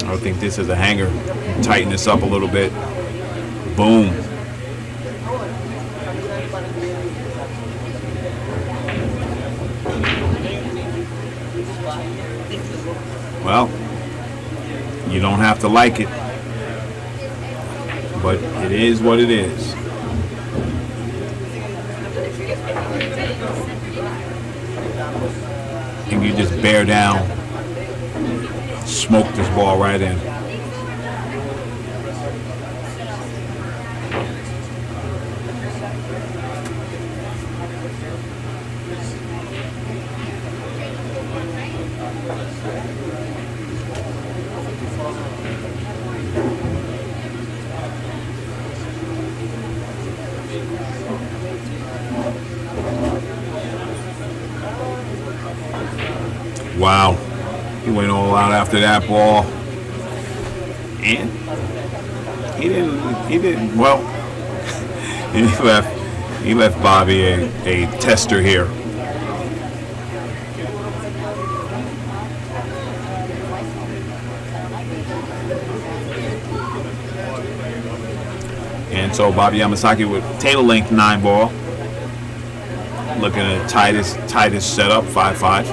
I think this is a hanger. Tighten this up a little bit. Boom. Well, you don't have to like it, but it is what it is. And you just bear down, smoke this ball right in. Wow, he went all out after that ball, and he didn't. Well, he left Bobby a tester here. And so Bobby Yamasaki with table length 9 ball. Looking at tightest setup, 5-5.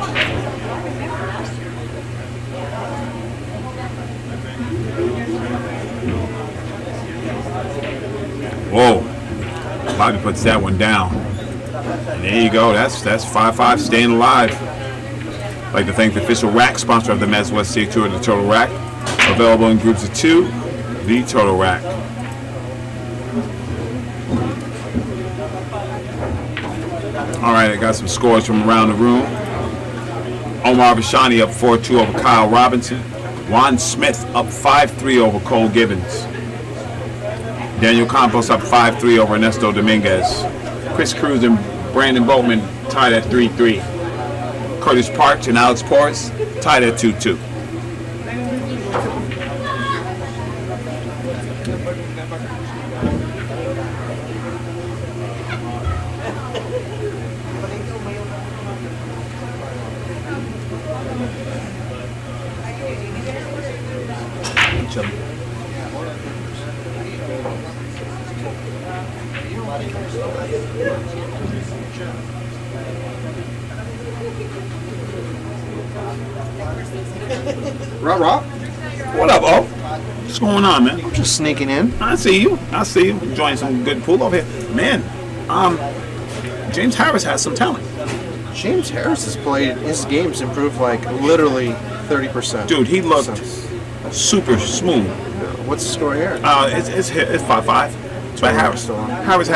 Whoa. Bobby puts that one down. And there you go. That's 5-5 staying alive. I'd like to thank the official rack sponsor of the Mets West State Tour, the Total Rack. Available in groups of 2, the Total Rack. All right, I got some scores from around the room. Omar Vashani up 4-2 over Kyle Robinson. Juan Smith up 5-3 over Cole Gibbons. Daniel Campos up 5-3 over Ernesto Dominguez. Chris Cruz and Brandon Boatman tied at 3-3. Curtis Parks and Alex Porras tied at 2-2. Rob. What up, O? What's going on, man? Just sneaking in. I see you. Enjoying some good pool over here. Man, James Harris has some talent. James Harris has played, his game's improved like literally 30%. Dude, he looked super smooth. What's the score here? It's 5-5. But Harris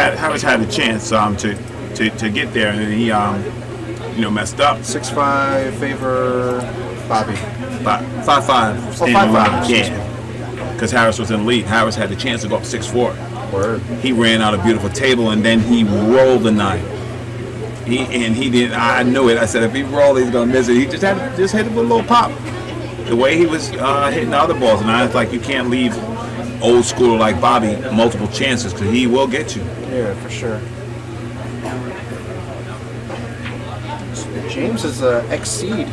had a chance to get there, and he messed up. 6-5 favor Bobby. 5-5. Standing 5-5. alive. Yeah. Because Harris was in the lead. Harris had the chance to go up 6-4. Word. He ran out a beautiful table, and then he rolled the 9. He did. I knew it. I said if he rolled, he's gonna miss it. He just hit it with a little pop. The way he was hitting the other balls, and I was like, you can't leave old school like Bobby multiple chances because he will get you. Yeah, for sure. James is an Exceed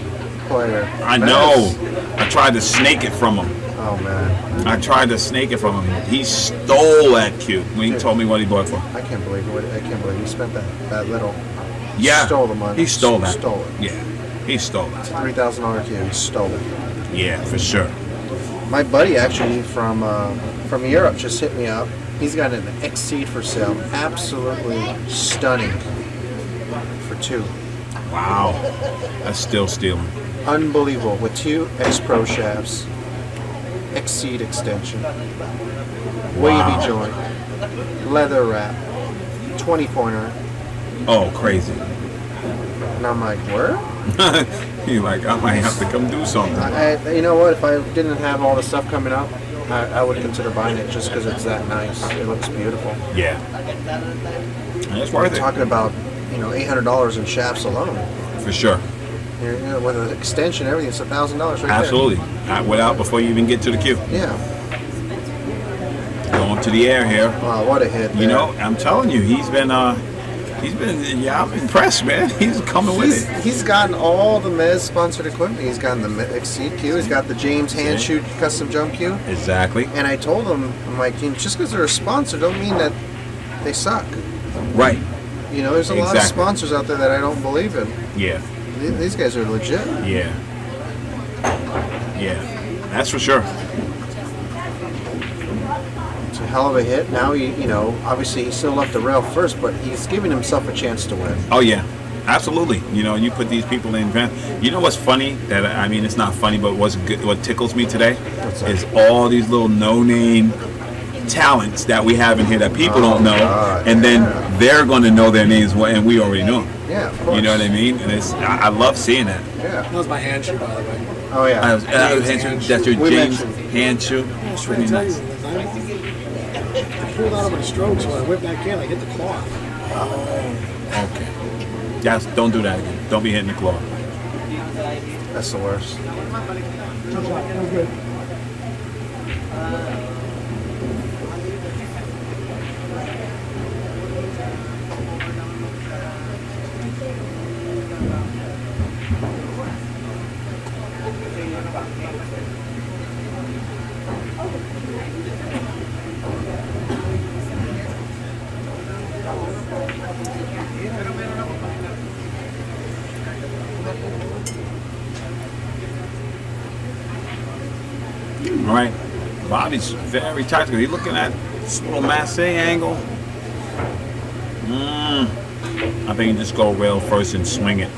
player. I know. I tried to snake it from him. Oh man. I tried to snake it from him. He stole that cue when he told me what he bought for. I can't believe he spent that little. Yeah. Stole the money. He stole that. Stole it. Yeah. He stole it. $3,000 cue. He stole it. Yeah, for sure. My buddy actually from Europe just hit me up. He's got an Exceed for sale. Absolutely stunning. For 2. Wow. That's still stealing. Unbelievable. With 2 X-Pro shafts. Exceed extension. Wavy joint. Leather wrap. 20-pointer. Oh, crazy. And I'm like, where? He's like, I might have to come do something. You know what? If I didn't have all the stuff coming up, I would consider buying it just because it's that nice. It looks beautiful. Yeah. And it's worth We're it. talking about, $800 in shafts alone. For sure. With an extension, everything, it's $1,000 right Absolutely. Without before you even get to the queue. there. Yeah. Going to the air here. Wow, what a hit! You know, I'm telling you, he's been. Yeah, I'm impressed, man. He's coming with it. He's gotten all the Mez sponsored equipment. He's gotten the Exceed cue. He's got the James hand shoot custom jump cue. Exactly. And I told him, I'm like, just because they're a sponsor, don't mean that they suck. Right. There's a lot of sponsors out there that I don't believe in. Yeah. These guys are legit. Yeah. Yeah. That's for sure. It's a hell of a hit. Now obviously he still left the rail first, but he's giving himself a chance to win. Oh yeah, absolutely. You put these people in event. You know what's funny? It's not funny, but what's good? What tickles me today is all these little no-name talents that we have in here that people don't know, and then they're going to know their names, and we already know them. Yeah, of course. You know what I mean? And I love seeing that. Yeah. That was my hand shoe, by the way. Oh yeah. That's your We James mentioned. hand shoe. It's pretty nice. I pulled out of my stroke, so I whipped back in. I hit the cloth. Okay. Yes, don't do that again. Don't be hitting the claw. That's the worst. That was good. All right. Bobby's very tactical. He's looking at this little masse angle. I think you just go rail first and swing it.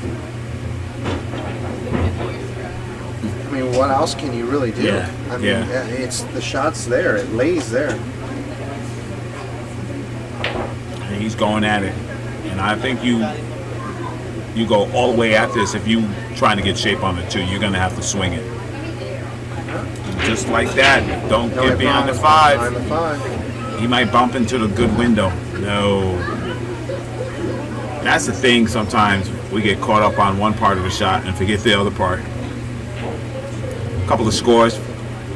I mean, what else can you really do? Yeah, I mean, yeah. it's the shot's there. It lays there. And he's going at it. And I think you go all the way at this. If you trying to get shape on it too, you're gonna have to swing it. Just like that. Don't get behind the Behind the 5. 5. He might bump into the good window. No. That's the thing. Sometimes we get caught up on one part of the shot and forget the other part. A couple of scores.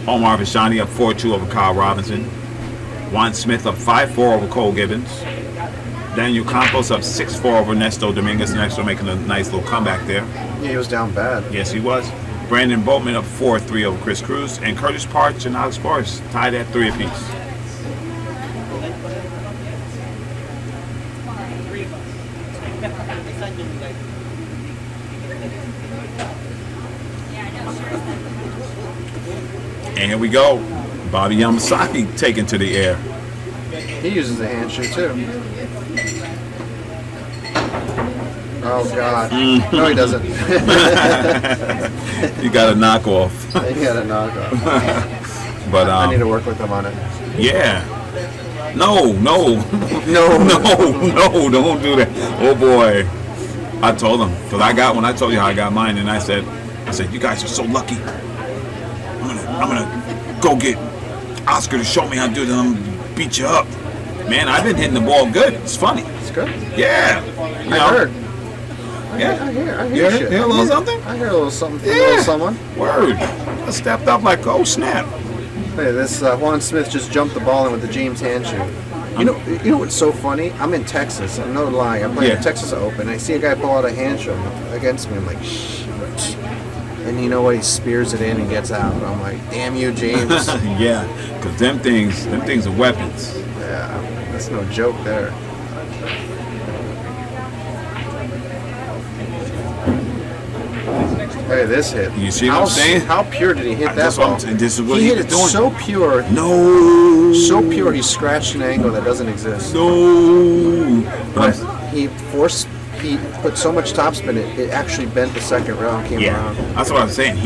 Omar Vishani up 4-2 over Kyle Robinson. Juan Smith up 5-4 over Cole Gibbons. Daniel Campos up 6-4 over Ernesto Dominguez. Ernesto making a nice little comeback there. Yeah, he was down bad. Yes, he was. Brandon Boatman up 4-3 over Chris Cruz. And Curtis Parch and Alex Boris tied at 3 apiece. And here we go. Bobby Yamasaki taken to the air. He uses a hand shoe too. Oh God! No, he doesn't. You got a knockoff. He got a knockoff. But I need to work with him on it. yeah. No, No. don't do that. Oh boy. I told him, because when I told you how I got mine, and I said, you guys are so lucky. I'm gonna go get Oscar to show me how to do it, and I'm gonna beat you up. Man, I've been hitting the ball good. It's funny. It's good. Yeah. You I know? heard. Yeah. I hear You shit. hear a little something? I hear a little something from a Yeah. little someone. Word. I stepped up like, oh snap. Hey, this Juan Smith just jumped the ball in with the James hand shoe. You know what's so funny? I'm in Texas. I'm no lying. I'm playing Yeah. the Texas Open. I see a guy pull out a hand shoe against me. I'm like, shh. And you know what? He spears it in and gets out. I'm like, damn you, James. Yeah, because them things are weapons. Yeah, that's no joke there. Hey, this hit. You see what I'm saying? How pure did he hit that That's what I'm ball? saying. This is what he he hit was it doing. so pure, No. so pure. He scratched an angle that doesn't exist. No. But he put so much topspin, it actually bent the second round, came Yeah, around. that's what I'm saying.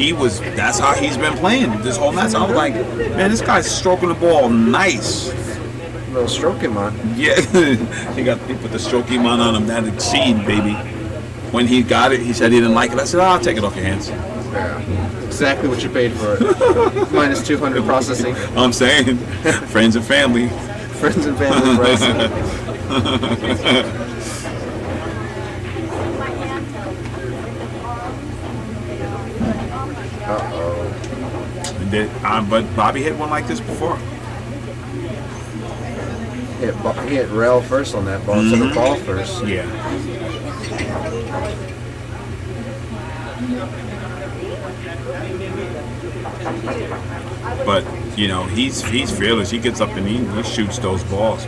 That's how he's been playing this whole match. I was like, man, this guy's stroking the ball nice. A little stroke him on. Yeah, he put the stroke on him. That exceed, baby. When he got it, he said he didn't like it. I said, I'll take it off your hands. Yeah, exactly what you paid for it. Minus 200 processing. I'm saying, friends and family. Friends and family pricing. But Bobby hit one like this before. He hit rail first on that ball, instead of ball first. Yeah. But he's fearless. He gets up and he shoots those balls.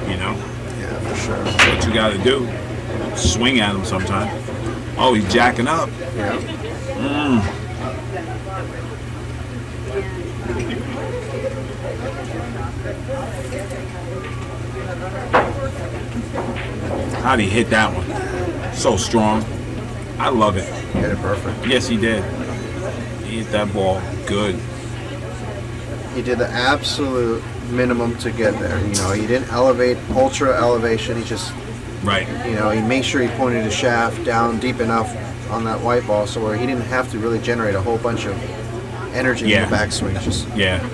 Yeah, for sure. That's what you got to do. Swing at him sometime. Oh, he's jacking up. Yeah. How'd he hit that one? So strong. I love it. Hit it perfect. Yes, he did. He hit that ball good. He did the absolute minimum to get there. He didn't elevate, ultra elevation. He just, Right. he made sure he pointed his shaft down deep enough on that white ball so where he didn't have to really generate a whole bunch of energy in the backswing. Yeah.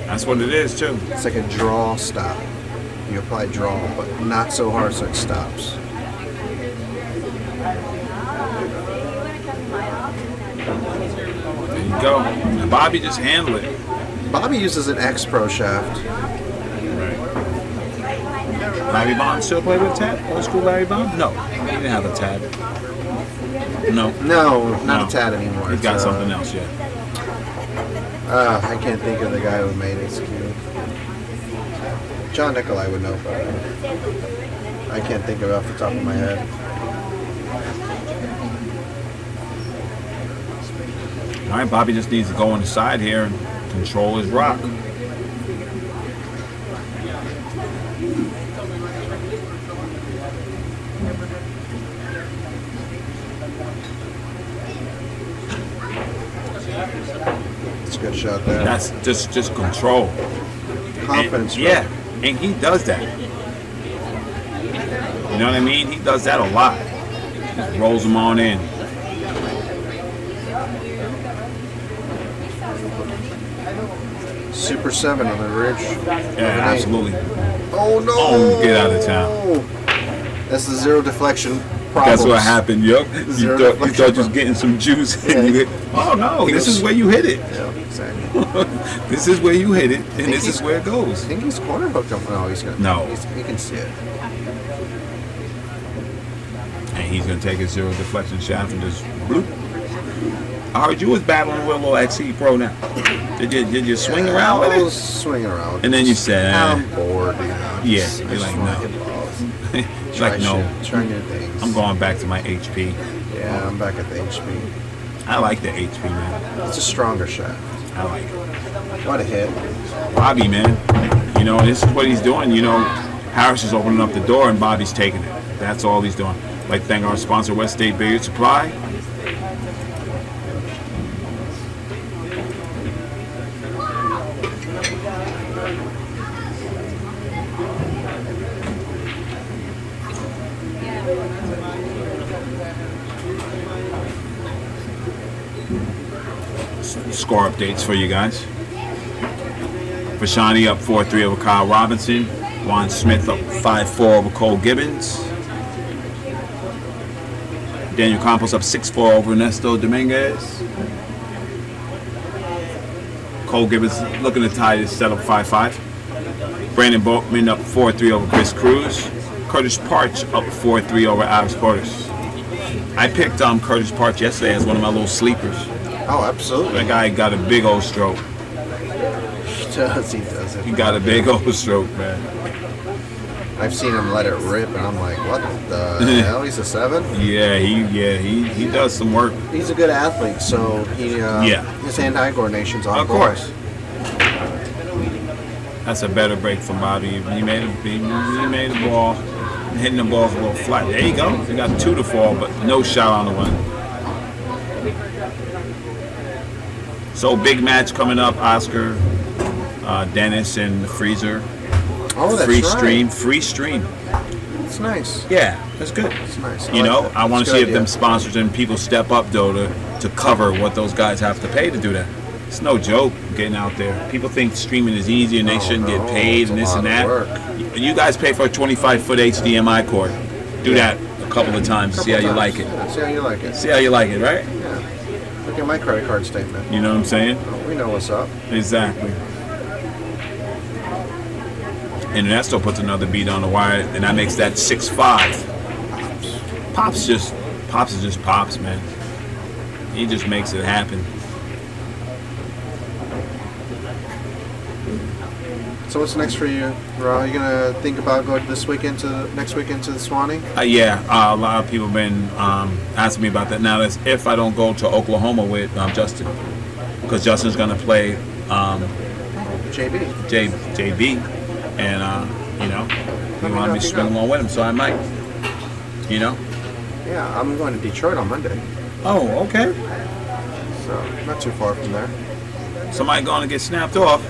That's what it is, too. It's like a draw stop. You apply draw, but not so hard so it stops. There you go. And Bobby just handled it. Bobby uses an X Pro shaft. Larry Bond still play with a tad? Old school Larry Bond? No. He didn't have a tad. No. No, not No. a tad anymore. He's got It's, something else, yeah. I can't think of the guy who made it. It's cute. John Nicolai would know, but I can't think of it off the top of my head. All right, Bobby just needs to go on the side here and control his rock. It's a good shot there. That's just control. Confidence. And, yeah, and he does that. You know what I mean? He does that a lot. Just rolls them on in. Super 7 on the ridge. Yeah, absolutely. Oh no! Oh, get out of town. That's the zero deflection problem. That's what happened, yo. Zero You thought you deflection. was getting some juice. Yeah. And you hit, oh no, this is where you hit it. Yeah, exactly. This is where you hit it, and think this he's- is where it goes. I think he's corner hooked him. No, he's gonna. No. He can see it. And he's gonna take his zero deflection shaft and just bloop. I heard you was battling with a little XC Pro now. Did you swing around with I it? was swinging around. And then you said, I'm bored, you know. Yeah, I you're just like, wanna no. hit balls. It's Try like no, shit, try new things. I'm going back to my HP. Yeah, I'm back at the HP. I like the HP, man. It's a stronger shot. I like it. What a hit. Bobby, man. You know, this is what he's doing. You know, Harris is opening up the door and Bobby's taking it. That's all he's doing. Like to thank our sponsor, West State Billiard Supply. Score updates for you guys. Vashani up 4-3 over Kyle Robinson. Juan Smith up 5-4 over Cole Gibbons. Daniel Campos up 6-4 over Ernesto Dominguez. Cole Gibbons looking to tie this set up 5-5. Brandon Boatman up 4-3 over Chris Cruz. Curtis Parch up 4-3 over Alex Portis. I picked Curtis Parch yesterday as one of my little sleepers. Oh, absolutely. That guy got a big old stroke. He does it. He got a big old stroke, man. I've seen him let it rip, and I'm like, what the hell? He's a 7? Yeah, he does some work. He's a good athlete, so his hand-eye coordination's on Of point. course. That's a better break from Bobby. He made a ball. Hitting the ball's a little flat. There you go. He got 2 to fall, but no shot on the one. So big match coming up, Oscar, Dennis, and the Freezer. Oh, that's free right. Free stream. It's nice. Yeah, that's good. It's nice. You know, I want to see if them It's sponsors and people step up though to cover what those guys have to pay to do that. It's no joke getting out there. People think streaming is easy and they shouldn't get paid it's and a this lot and of that. work. You guys pay for a 25-foot HDMI cord. Do that a couple of times. See how you like it. Yeah, see how you like it. See how you like it, right? Yeah. Look at my credit card statement. You know what I'm saying? We know what's up. Exactly. And Ernesto puts another beat on the wire, and that makes that 6-5. Pops is just Pops, man. He just makes it happen. So what's next for you, Ra? You gonna think about going next weekend to the Swanee? Yeah, a lot of people have been asking me about that. Now, that's if I don't go to Oklahoma with Justin, because Justin's gonna play JB, and you know, he wanted me to swing along with him, so I might. You know. Yeah, I'm going to Detroit on Monday, Oh, okay. so not too far from there. Somebody going to get snapped off.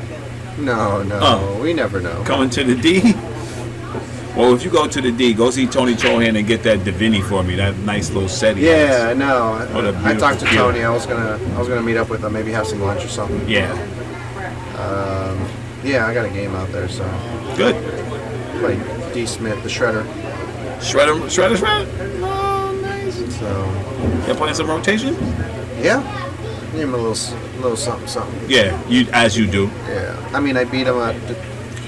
No, Oh. we never know. Coming to the D. Well, if you go to the D, go see Tony Chohan and get that Davini for me. That nice little set. he has. Yeah, no. What a I talked to beautiful Tony. I was gonna meet up with him, maybe have some lunch or something. Yeah. Yeah, I got a game out there, so Good. play D. Smith, the shredder. Shredder. Oh, nice. So You're playing some rotation? yeah, give him a little something. Yeah, as you do. Yeah, I mean, I beat him at the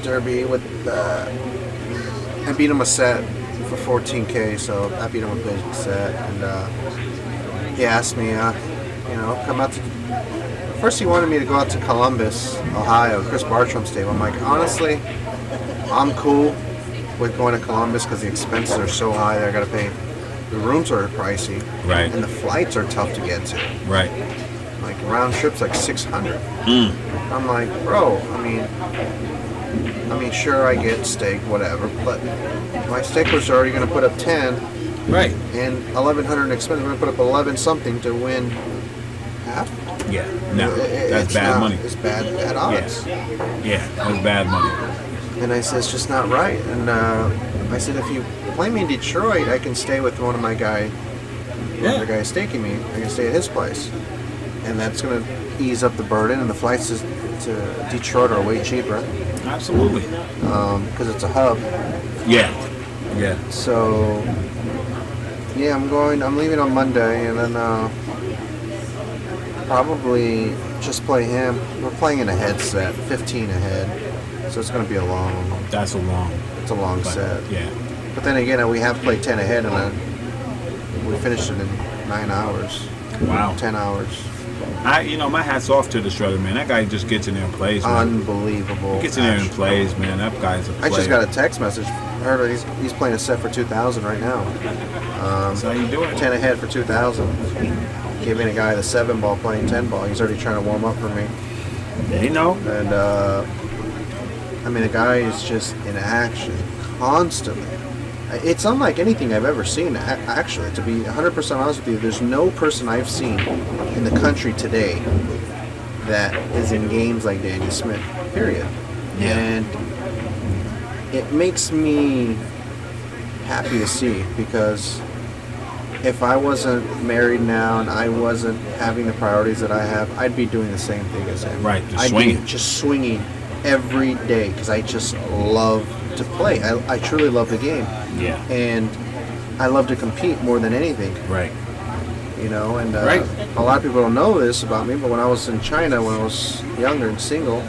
Derby with. I beat him a set for 14K, so I beat him a big set, and he asked me, come out to. First, he wanted me to go out to Columbus, Ohio, Chris Bartram's table. I'm like, honestly, I'm cool with going to Columbus because the expenses are so high that I got to pay. The rooms are pricey, Right. and the flights are tough to get to. Right. Like round trip's like 600. I'm like, bro. I mean, sure, I get steak, whatever, but my sticklers are already going to put up 10, Right. and 1,100 expense. We're going to put up 11 something to win half. Yeah. No, that's It's bad not- money. It's bad odds. Yeah, that's bad money. And I said, it's just not right. And I said, if you play me in Detroit, I can stay with one of my guy. Yeah. The guy staking me. I can stay at his place, and that's going to ease up the burden. And the flights to Detroit are way cheaper Absolutely. because it's a hub. Yeah. Yeah. So yeah, I'm leaving on Monday, and then probably just play him. We're playing in a headset, 15 ahead, so it's going to be a long That's a long. set. Yeah. But then again, we have played 10 ahead, and then we finished it in 9 hours, Wow. 10 hours. My hat's off to the Shredder, man. That guy just gets in there and plays. Man. Unbelievable. He gets in there and actually. plays, man. That guy's a player. I just got a text message. I heard he's playing a set for 2,000 right now. That's how you do it. 10 ahead for 2,000. Giving a guy the 7 ball playing 10 ball. He's already trying to warm up for me. They know. And the guy is just in action constantly. It's unlike anything I've ever seen. Actually, to be 100% honest with you, there's no person I've seen in the country today that is in games like Danny Smith. Period. Yeah. And it makes me happy to see, because if I wasn't married now and I wasn't having the priorities that I have, I'd be doing the same thing as him. Right, just I'd swinging. be just swinging every day because I just love to play. I truly love the game. Yeah. And I love to compete more than anything. Right. And Right. a lot of people don't know this about me, but when I was in China, when I was younger and single,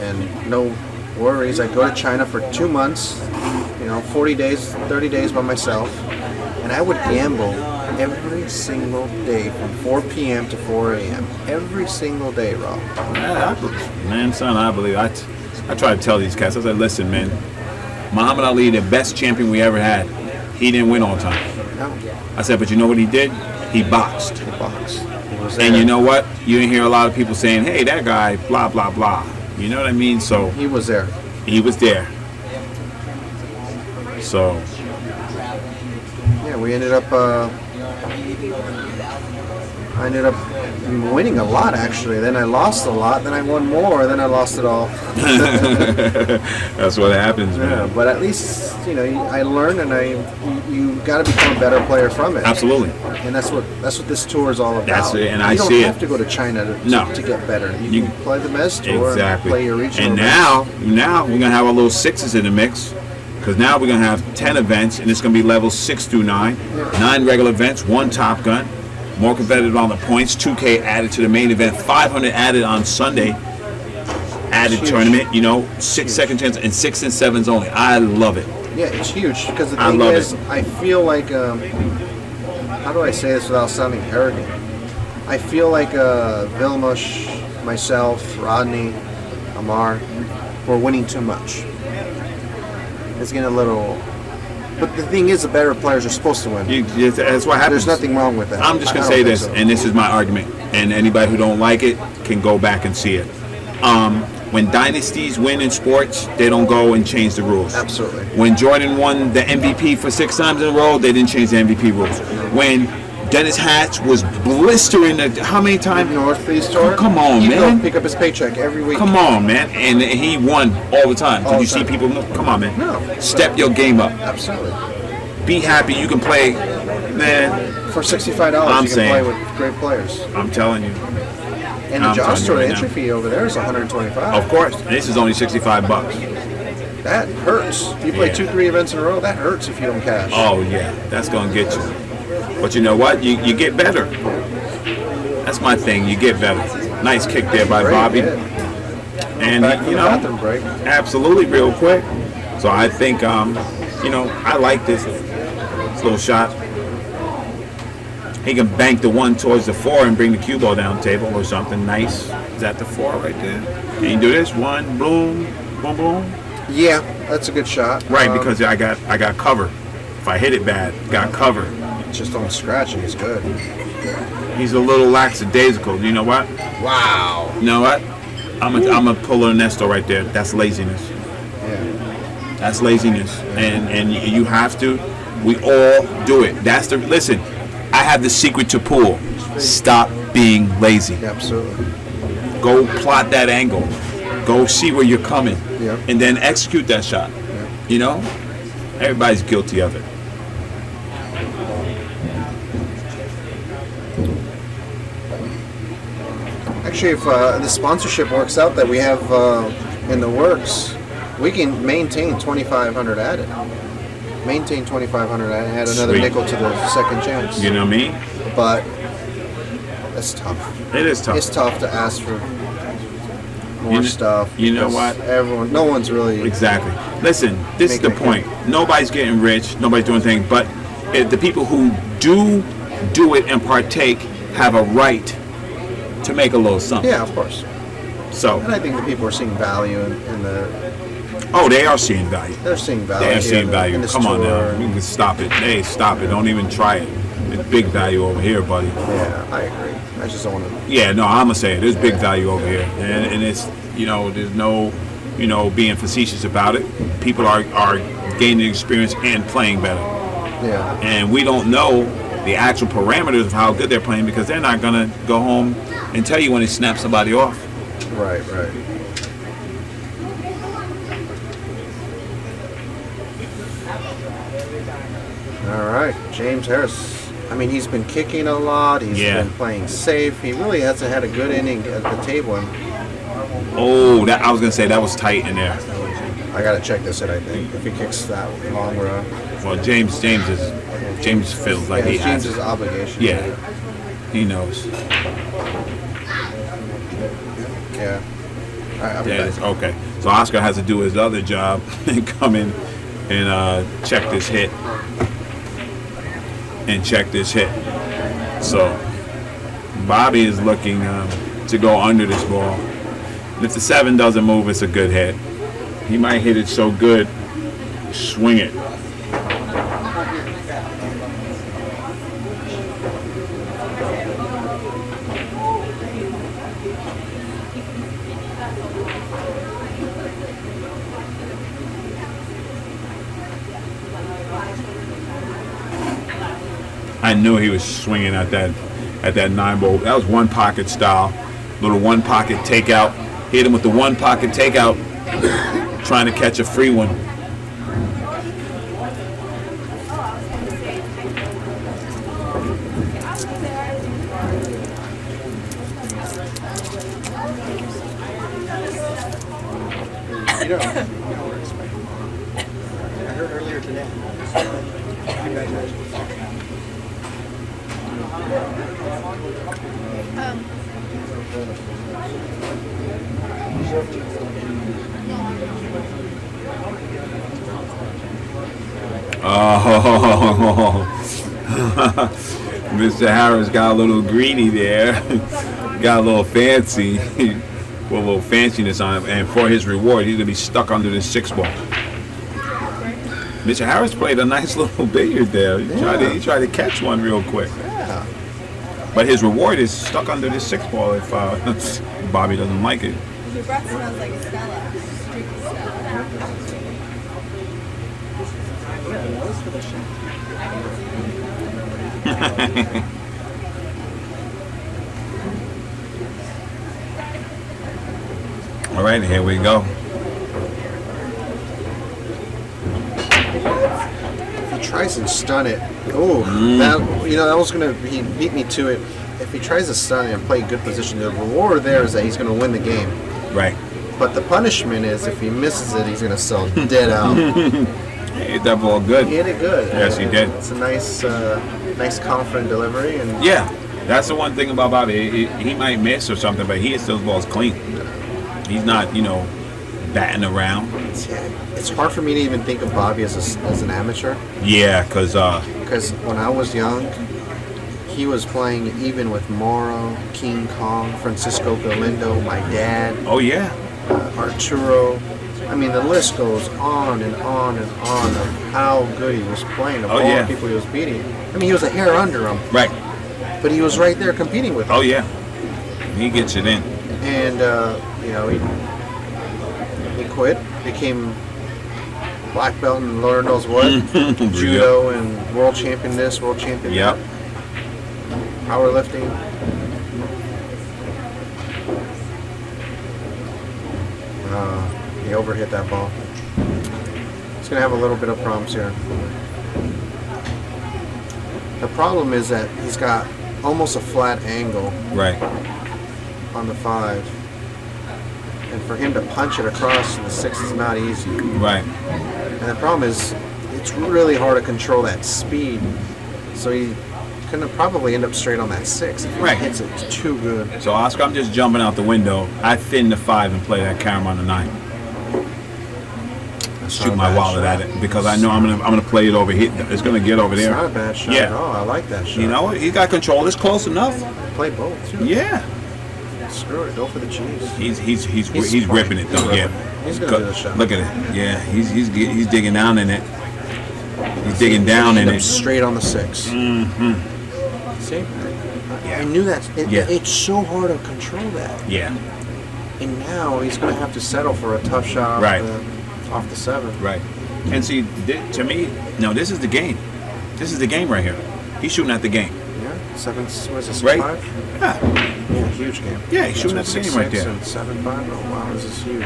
and no worries, I'd go to China for 2 months, 40 days, 30 days by myself, and I would gamble every single day from 4 p.m. to 4 a.m. Every single day, Rob. Man, son, I believe. I try to tell these cats. I said, listen, man. Muhammad Ali, the best champion we ever had. He didn't win all the time. No, I said, but you know what he did? He boxed. the box. He was And there. you know what? You didn't hear a lot of people saying, hey, that guy, blah, blah, blah. You know what I mean? So He was there. he was there. So, Yeah, we ended up. I ended up winning a lot, actually. Then I lost a lot. Then I won more. Then I lost it all. that's what happens, Yeah, man. but at least I learned, and you got to become a better player from it. Absolutely. And that's what this tour is all about. That's it, and you I don't see have it. to go to China No. to get better. You You- can play the Mez tour and Exactly. play your regional. And now we're gonna have our little sixes in the mix, because now we're gonna have 10 events, and it's gonna be levels 6 through 9, 9 regular events, 1 Top Gun, more competitive on the points, 2K added to the main event, 500 added on Sunday, added Huge. tournament, 6 second chance, and 6 and 7s only. I love it. Yeah, it's huge, because the I thing love is, it. I feel like, how do I say this without sounding arrogant? I feel like Vilmos, myself, Rodney, Amar, we're winning too much. It's getting a little. But the thing is, the better players are supposed to win. That's what happens. There's nothing wrong with that. I'm just gonna I say don't this, think so. and this is my argument, and anybody who don't like it can go back and see it. When dynasties win in sports, they don't go and change the rules. Absolutely. When Jordan won the MVP for 6 times in a row, they didn't change the MVP rules. When Dennis Hatch was blistering how many times? Northeast tour. Come on, He'd man. go pick up his paycheck every week. Come on, man. And he won all the time. All Did the you see time. people? Come on, man. No. Step your game up. Absolutely. Be happy you can play. Man, For $65, I'm you can saying. play with great players. I'm telling you. And the I'm Josh telling you tour right entry now. fee over there is $125. Of course. This is only $65. That hurts. If you play Yeah. 2-3 events in a row, that hurts if you don't cash. Oh, yeah. That's going to get you. But you know what? You get better. That's my thing. You get better. Nice kick there by Great Bobby. hit. And, Back from the bathroom break. absolutely real quick. So I think, I like this little shot. He can bank the 1 towards the 4 and bring the cue ball down table or something nice. Is that the 4 right there? Can you do this? 1, boom, boom, boom. Yeah, that's a good shot. Right, because I got cover. If I hit it bad, got cover. Just on the scratch and he's good. He's a little lackadaisical. You know what? Wow. You know what? I'm gonna pull Ernesto right there. That's laziness. Yeah. That's laziness, and you have to. We all do it. That's the listen. I have the secret to pool. Stop being lazy. Yeah, absolutely. Go plot that angle. Go see where you're coming, Yep. and then execute that shot. Yep. You know, everybody's guilty of it. Actually, if the sponsorship works out that we have in the works, we can maintain 2,500 added. Maintain 2,500 add another Sweet. nickel to the second chance. You know what I mean? But that's tough. It is tough. It's tough to ask for more You kn- stuff. you know because what? No one's really. Exactly. Listen, this is the Making it point. Nobody's getting rich. Nobody's doing things. But the people who do it and partake have a right to make a little something. Yeah, of course. So, And I think the people are seeing value in the. oh, they are seeing value. They're seeing value. They are here seeing in value. this Come on tour. now. You can stop it. Hey, stop it. Don't even try it. There's big value over here, buddy. Yeah, I agree. I just don't want to. Yeah, no, I'm gonna say it. There's big value over here, and it's there's no being facetious about it. People are gaining experience and playing better, Yeah. and we don't know the actual parameters of how good they're playing because they're not gonna go home and tell you when they snap somebody off. Right. All right, James Harris. I mean, he's been kicking a lot. He's been playing safe. He really hasn't had a good inning at the table. And Oh, I was gonna say that was tight in there. I gotta check this in. I think if he kicks that long run, Well, James feels like he it's has James's it. obligation. Yeah, he knows. Yeah. All right, I'll be That back. is okay. So Oscar has to do his other job and come in and check this hit. So Bobby is looking to go under this ball. And if the 7 doesn't move, it's a good hit. He might hit it so good, swing it. I knew he was swinging at that 9-ball. That was one pocket style, little one pocket takeout. Hit him with the one pocket takeout, trying to catch a free one. You know what it's like. I heard earlier today. Congratulations. Oh, Mr. Harris got a little greedy there. Got a little fancy. Put a little fanciness on him. And for his reward, he's going to be stuck under this 6-ball. Mr. Harris played a nice little billiard there. He tried to catch one real quick. Yeah. But his reward is stuck under this 6-ball if Bobby doesn't like it. Your breath smells like Stella. Streaky Stella. All right, here we go. If he tries and stun it, that was gonna. He beat me to it. If he tries to stun it and play good position, the reward there is that he's gonna win the game. Right. But the punishment is if he misses it, he's gonna sell dead out. He hit that ball good. He hit it good. Yes, he did. It's a nice confident delivery, and Yeah, that's the one thing about Bobby. He might miss or something, but he hits those balls clean. He's not, batting around. it's hard for me to even think of Bobby as an amateur. Yeah, because Because when I was young, he was playing even with Morrow, King Kong, Francisco Galindo, my dad, oh yeah, Arturo. I mean, the list goes on and on and on of how good he was playing, of all the people he was beating. I mean, he was a hair under him. right. but he was right there competing with him. Oh yeah, he gets it in. And he quit, became black belt and Lord knows what, judo and world champion this, world champion Yep. that, powerlifting. He overhit that ball. He's gonna have a little bit of problems here. The problem is that he's got almost a flat angle Right. on the 5. And for him to punch it across the 6 is not easy. Right. And the problem is, it's really hard to control that speed. So he gonna probably end up straight on that 6 if he Right. hits it too good. So Oscar, I'm just jumping out the window. I thin the 5 and play that camera on the 9. That's Shoot not a my bad wallet shot. at it because I know I'm gonna play it over here. It's gonna get over It's there. not a bad shot Yeah. at all. I like that shot. You know, he got control. It's close enough. Play both too. Yeah. Screw it. Go for the cheese. He's He's ripping it though. fine. Yeah. He's gonna do the shot. Look at it. Yeah. He's digging down in it. He's digging down in End up it. straight on the 6. Mm-hmm. See? I knew that. Yeah. It's so hard to control that. Yeah. And now he's going to have to settle for a tough shot Right. off the 7. Right. And see, to me, no, this is the game. This is the game right here. He's shooting at the game. Yeah. 7, what is it, 6, Right? 5? Yeah. Yeah, huge game. Yeah, he's shooting at the That's game right 6, there. And 7, 5. Oh, wow, this is huge.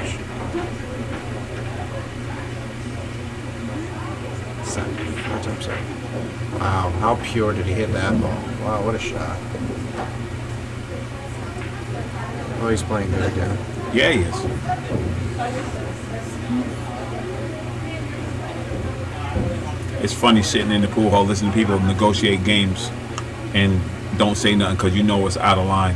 7. 4 times 7. Wow, how pure did he hit that ball? Wow, what a shot. Oh, he's playing good again. Yeah, he is. It's funny sitting in the pool hall listening to people negotiate games and don't say nothing because you know it's out of line.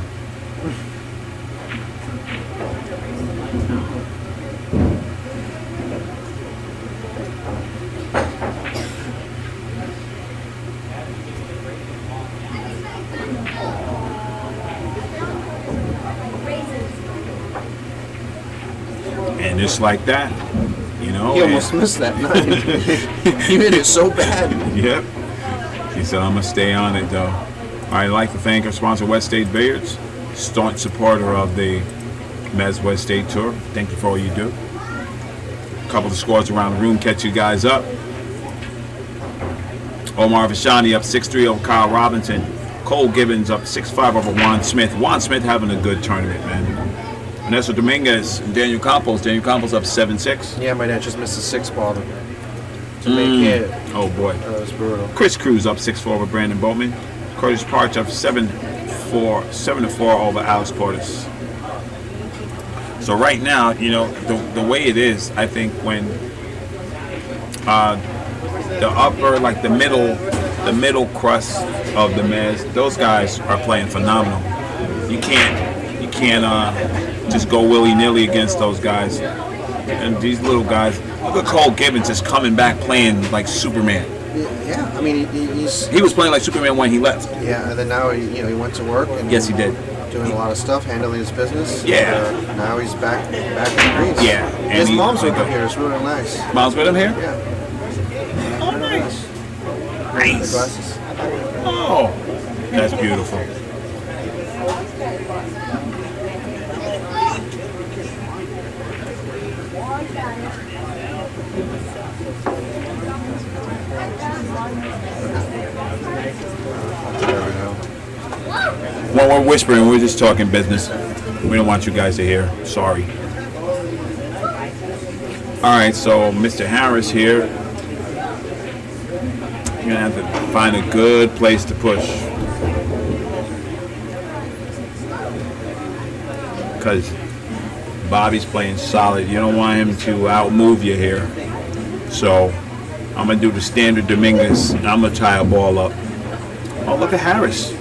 And just like that, you know. He and- almost missed that 9. He hit it so bad. Yep. He said, I'm going to stay on it, though. I'd like to thank our sponsor, West State Billiards, staunch supporter of the Mez West State Tour. Thank you for all you do. A couple of scores around the room catch you guys up. Omar Vashani up 6-3 over Kyle Robinson. Cole Gibbons up 6-5 over Juan Smith. Juan Smith having a good tournament, man. Vanessa Dominguez and Daniel Campos. Daniel Campos up 7-6. Yeah, my dad just missed a 6 ball to make it. Oh, boy. That was brutal. Chris Cruz up 6-4 over Brandon Bowman. Curtis Parch up 7-4 over Alex Portis. So right now, you know, the way it is, I think when the upper, like the middle crust of the Mez, those guys are playing phenomenal. You can't just go willy-nilly against those guys. And these little guys, look at Cole Gibbons is coming back playing like Superman. Yeah, I mean, he's... He was playing like Superman when he left. Yeah, and then now he went to work and Yes, he did. doing a lot of stuff, handling his business. Yeah. And, now he's back in Greece. Yeah, and His he- mom's with him here. It's really nice. Miles with him here? Yeah. Oh, nice. The Nice. glasses. Oh, that's beautiful. There we go. When we're whispering, we're just talking business. We don't want you guys to hear. Sorry. All right, so Mr. Harris here. You're gonna have to find a good place to push. Because Bobby's playing solid. You don't want him to outmove you here. So I'm gonna do the standard Dominguez. And I'm gonna tie a ball up. Oh, look at Harris.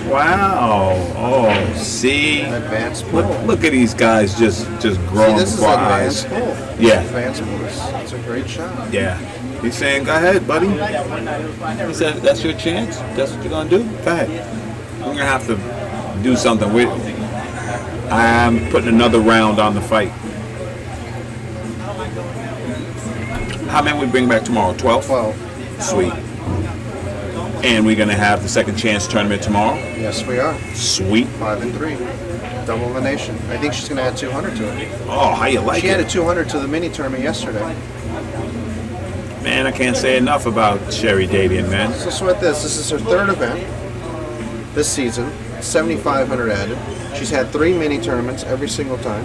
Wow. Oh, see? Advanced pull. Look at these guys just See, growing this is before our eyes. advanced pull. Yeah. Advanced pull. It's a great shot. Yeah. He's saying, go ahead, buddy. He said, that's your chance. That's what you're going to do? Go ahead. We're going to have to do something with it. I'm putting another round on the fight. How many we bring back tomorrow? 12? 12. Sweet. And we're going to have the second chance tournament tomorrow. Yes, we are. Sweet. 5 and 3. Double elimination. I think she's going to add 200 to it. Oh, how you like She it? added 200 to the mini tournament yesterday. Man, I can't say enough about Sherry Dadian, man. So sweat this. This is her third event this season. 7,500 added. She's had 3 mini tournaments every single time.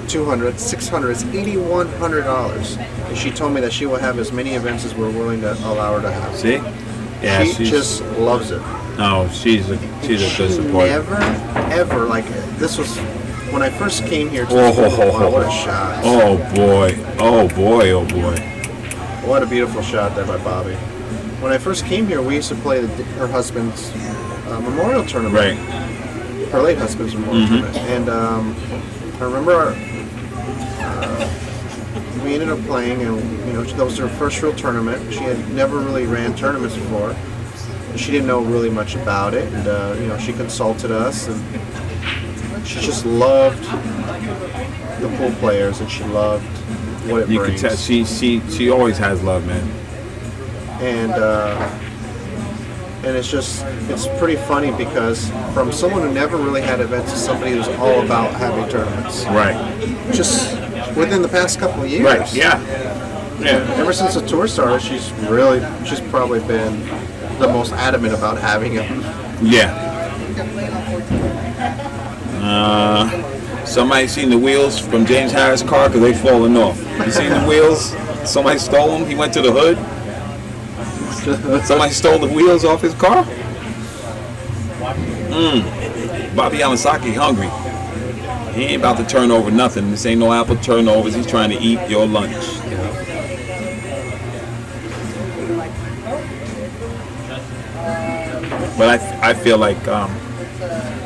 200, 600, it's $8,100. And she told me that she will have as many events as we're willing to allow her to have. See? Yeah, she just loves it. No, she's a good supporter. Never, ever, like, this was, when I first came here to Oh, this ho, ho, wow, ho. what a shot. Oh boy. Oh boy. Oh boy. What a beautiful shot there by Bobby. When I first came here, we used to play her husband's memorial tournament. Right. Her late husband's memorial tournament. And I remember we ended up playing, and that was her first real tournament. She had never really ran tournaments before. She didn't know really much about it, and she consulted us, and she just loved the pool players, and she loved what it You brings. can tell she always has love, man. And it's pretty funny because from someone who never really had events to somebody who's all about having tournaments. Right. Just within the past couple of years. Right. Yeah. Yeah. Ever since the tour started, she's probably been the most adamant about having them. Yeah. Somebody seen the wheels from James Harris' car because they falling off. You seen the wheels? Somebody stole them. He went to the hood. Somebody stole the wheels off his car. Bobby Yamasaki hungry. He ain't about to turn over nothing. This ain't no apple turnovers. He's trying to eat your lunch. But I feel like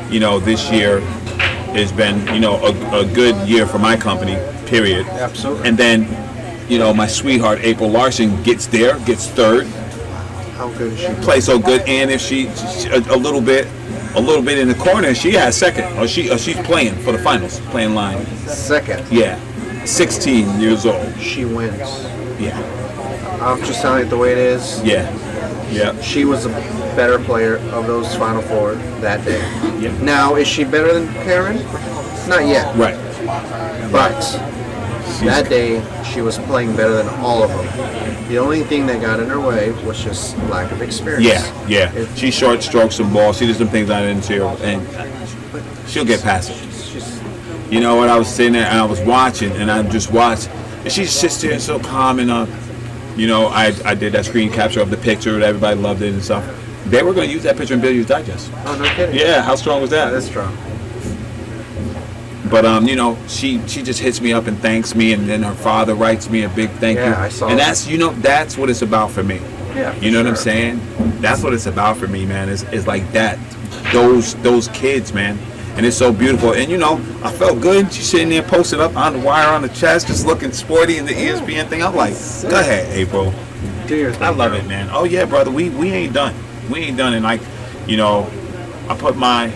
this year has been a good year for my company. Period. Absolutely. And then my sweetheart April Larson gets third. How good is she? Play so good, and if she a little bit in the corner, she has second, or she's playing for the finals, playing line. Second. Yeah, 16 years old. She wins. Yeah, I'm just telling it the way it is. yeah. She was a better player of those Final Four that day. Yeah. Now, is she better than Karen? Not yet. Right. But that day, she was playing better than all of them. The only thing that got in her way was just lack of experience. Yeah. She short strokes some balls. She did some things I didn't see her, and she'll get past it. You know what? I was sitting there and I was watching, and I just watched, and she sits there so calm and I did that screen capture of the picture, and everybody loved it and stuff. They were going to use that picture in Billiards Digest. Oh, no kidding. Yeah, how strong was that? That is strong. But she just hits me up and thanks me, and then her father writes me a big thank you. Yeah, I saw and that. that's what it's about for me. Yeah, You know what I'm sure. saying? That's what it's about for me, man. Is like that. Those kids, man. And it's so beautiful. And I felt good. She's sitting there posted up on the wire on the chest, just looking sporty in the ESPN thing. I'm like, go ahead, April. Do your thing, I love girl. it, man. Oh yeah, brother. We ain't done. We ain't done. And I put my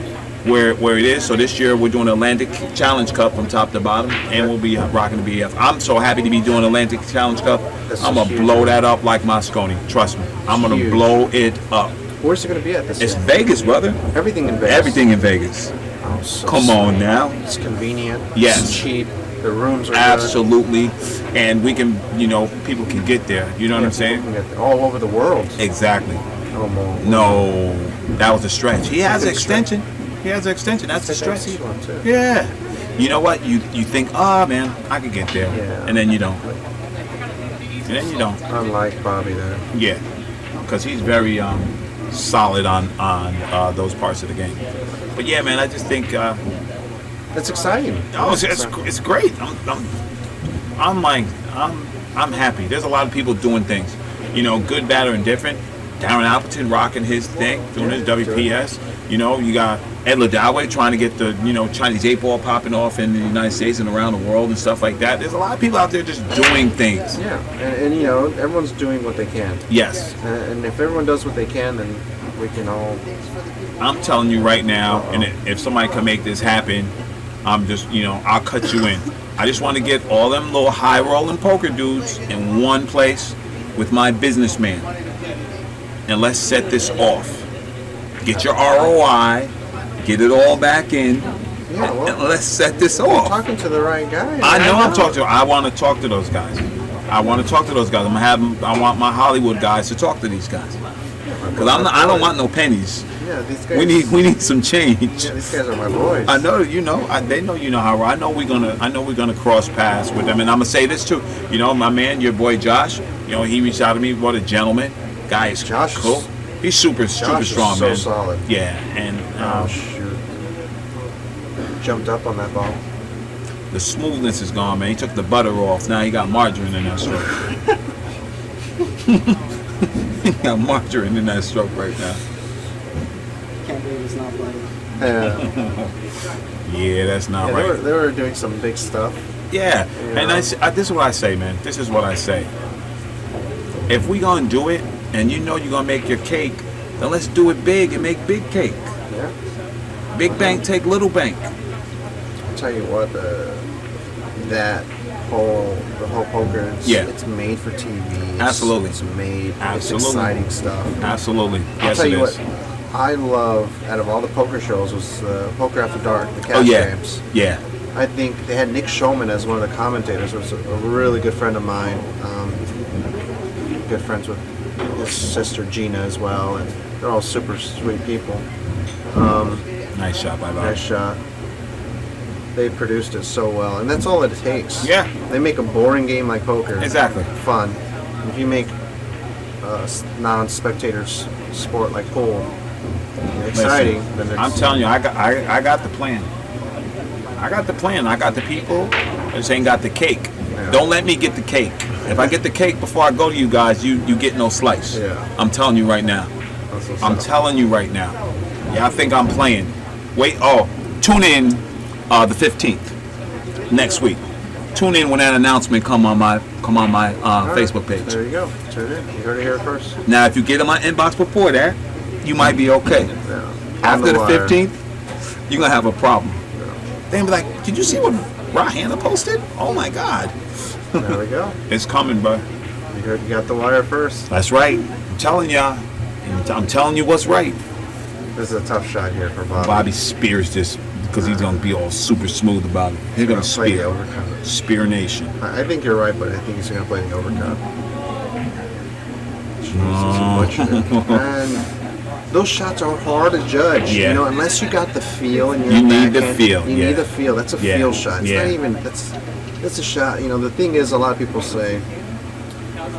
where it is. So this year we're doing Atlantic Challenge Cup from top to bottom, and we'll be rocking the BF. I'm so happy to be doing Atlantic Challenge Cup. That's I'm gonna huge. blow that up like Moscone. Trust me. I'm gonna Huge. blow it up. Where's it going to be at this It's year? Vegas, brother. Everything in Vegas. Everything in Vegas. Oh, so Come on now. It's convenient. Yes. It's cheap. The rooms are Absolutely. And we can, people can get there. You know what I'm saying? good. All over the world. Exactly. Oh, No, that was a stretch. He has an It's a stretch. extension. He has an extension. That's a stretch. One too. Yeah. You know what? You think, oh man, I could get there. Yeah. And then you don't. Unlike Bobby there. Yeah. Because he's very solid on those parts of the game. But yeah, man, I just think It's exciting. it's great. I'm happy. There's a lot of people doing things. Good, bad, or indifferent. Darren Appleton rocking his thing, doing his WPS. You got Ed Ladawe trying to get the Chinese 8-ball popping off in the United States and around the world and stuff like that. There's a lot of people out there just doing things. Yeah, and everyone's doing what they can. Yes. And if everyone does what they can, then we can all. I'm telling you right now, and if somebody can make this happen, I'm just, I'll cut you in. I just want to get all them little high-rolling poker dudes in one place with my businessman. And and let's set this off. Get your ROI, get it all back in, Yeah, and well, let's set this you're off. talking to the right guy. I know I'm talking to. I want to talk to those guys. I want to talk to those guys. I want my Hollywood guys to talk to these guys. Because I don't want no pennies. Yeah, these guys. We need some change. Yeah, these guys are my boys. I know you know. They know you know how. I know we're gonna cross paths with them, and I'm gonna say this too. You know, my man, your boy Josh. You know, he reached out to me. What a gentleman. Guy is Josh cool. is- He's super Josh is strong, so man. solid. Yeah, and Oh shoot! Jumped up on that ball. the smoothness is gone, man. He took the butter off. Now he got margarine in that stroke. He got margarine in that stroke right now. Can't believe he's not playing. Yeah, Yeah, that's not yeah, right. they were doing some big stuff. Yeah, You and know? this is what I say, man. This is what I say. If we gonna do it, and you know you're gonna make your cake, then let's do it big and make big cake. Yeah. Big bank take little bank. I'll tell you what, the whole poker, Yeah. it's made for TV. Absolutely. It's made. Absolutely. It's exciting stuff. Absolutely, I'll yes tell it you is. what, I love out of all the poker shows was Poker After Dark, the cash Oh yeah, games. yeah. I think they had Nick Showman as one of the commentators, who was a really good friend of mine. Good friends with his sister Gina as well, and they're all super sweet people. Nice shot by Bob. Nice shot. They produced it so well, and that's all it takes. Yeah. They make a boring game like poker Exactly. fun. If you make non-spectator sport like pool exciting, Listen, then it's, I'm telling you, I got the plan. I got the plan. I got the people. I just ain't got the cake. Yeah. Don't let me get the cake. If I get the cake before I go to you guys, you get no slice. Yeah. I'm telling you right now. that's what's I'm up. telling you right now. Yeah, I think I'm playing. Wait, tune in the 15th next week. Tune in when that announcement come on my All right. Facebook page. There you go. Tune in. You heard it here first. Now, if you get in my inbox before that, you might be okay. Yeah. After On the wire. 15th, you're gonna have a problem. They'll be like, "Did you see what Rahana posted? Oh my God, There we go. it's coming, bro." You heard you got the wire first. That's right. I'm telling y'all. I'm telling you what's right. This is a tough shot here for Bobby. Bobby spears this because he's gonna be all super smooth about it. He's gonna play the spear. overcut. Spear Nation. I think you're right, but I think he's going to play the overcut. Oh. Jesus, he butchered it. And those shots are hard to judge. Yeah. You know, unless you got the feel in your You need the backhand, feel, You yeah. need the feel. That's a Yeah, feel shot. It's yeah. not even. That's a shot. You know, the thing is, a lot of people say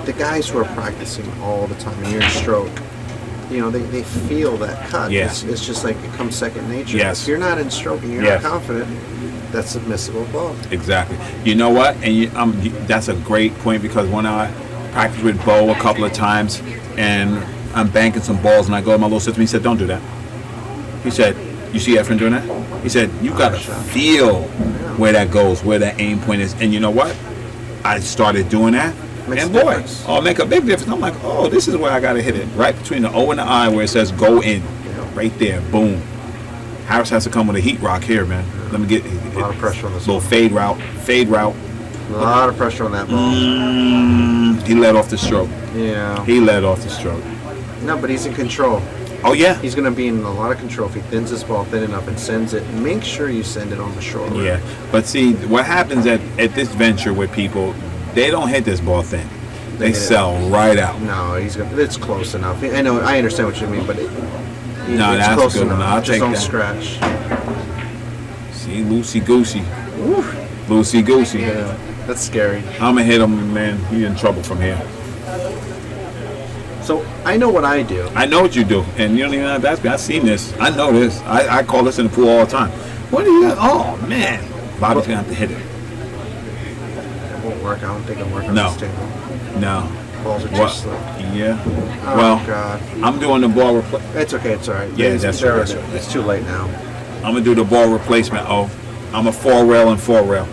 the guys who are practicing all the time, and you're in stroke. You know, they feel that cut. Yeah. It's just like it comes second nature. Yes. If you're not in stroke and you're Yes. not confident, that's a missable ball. Exactly. You know what? And that's a great point because when I practiced with Bo a couple of times and I'm banking some balls and I go to my little sister, he said, "Don't do that." He said, "You see Efren doing that?" He said, "You gotta feel where that goes, where that aim point is." And you know what? I started doing that. Makes And a boy, difference. make a big difference. I'm like, oh, this is where I gotta hit it. Right between the O and the I where it says go in. Right there, boom. Harris has to come with a heat rock here, man. Let me get A lot of pressure on this little one. fade route. A lot of pressure on that ball. He let off the stroke. Yeah. He let off the stroke. No, but he's in control. Oh yeah. He's going to be in a lot of control if he thins his ball thin enough and sends it. Make sure you send it on the short route. Yeah. But see, what happens at this venture with people, they don't hit this ball thin. They hit it. sell right out. No, it's close enough. I know, I understand what you mean, but No, it's that's close a good enough. one. I'll Just take don't that. scratch. See, loosey goosey. Loosey goosey. Yeah, that's scary. I'm gonna hit him, man. He's in trouble from here. So I know what I do. I know what you do, and you don't even have to ask me. I've seen this. I know this. I call this in the pool all the time. What do you got? Oh man, Bobby's gonna have to hit it. It won't work. I don't think it'll work on No. this table. No. Balls are too What? slick. Yeah. Oh, Well, God. I'm doing the ball replacement. It's okay. It's all right. Yeah, It's- that's they're- right, that's right. It's too late now. I'm gonna do the ball replacement. Oh, I'm a 4-rail and 4-rail.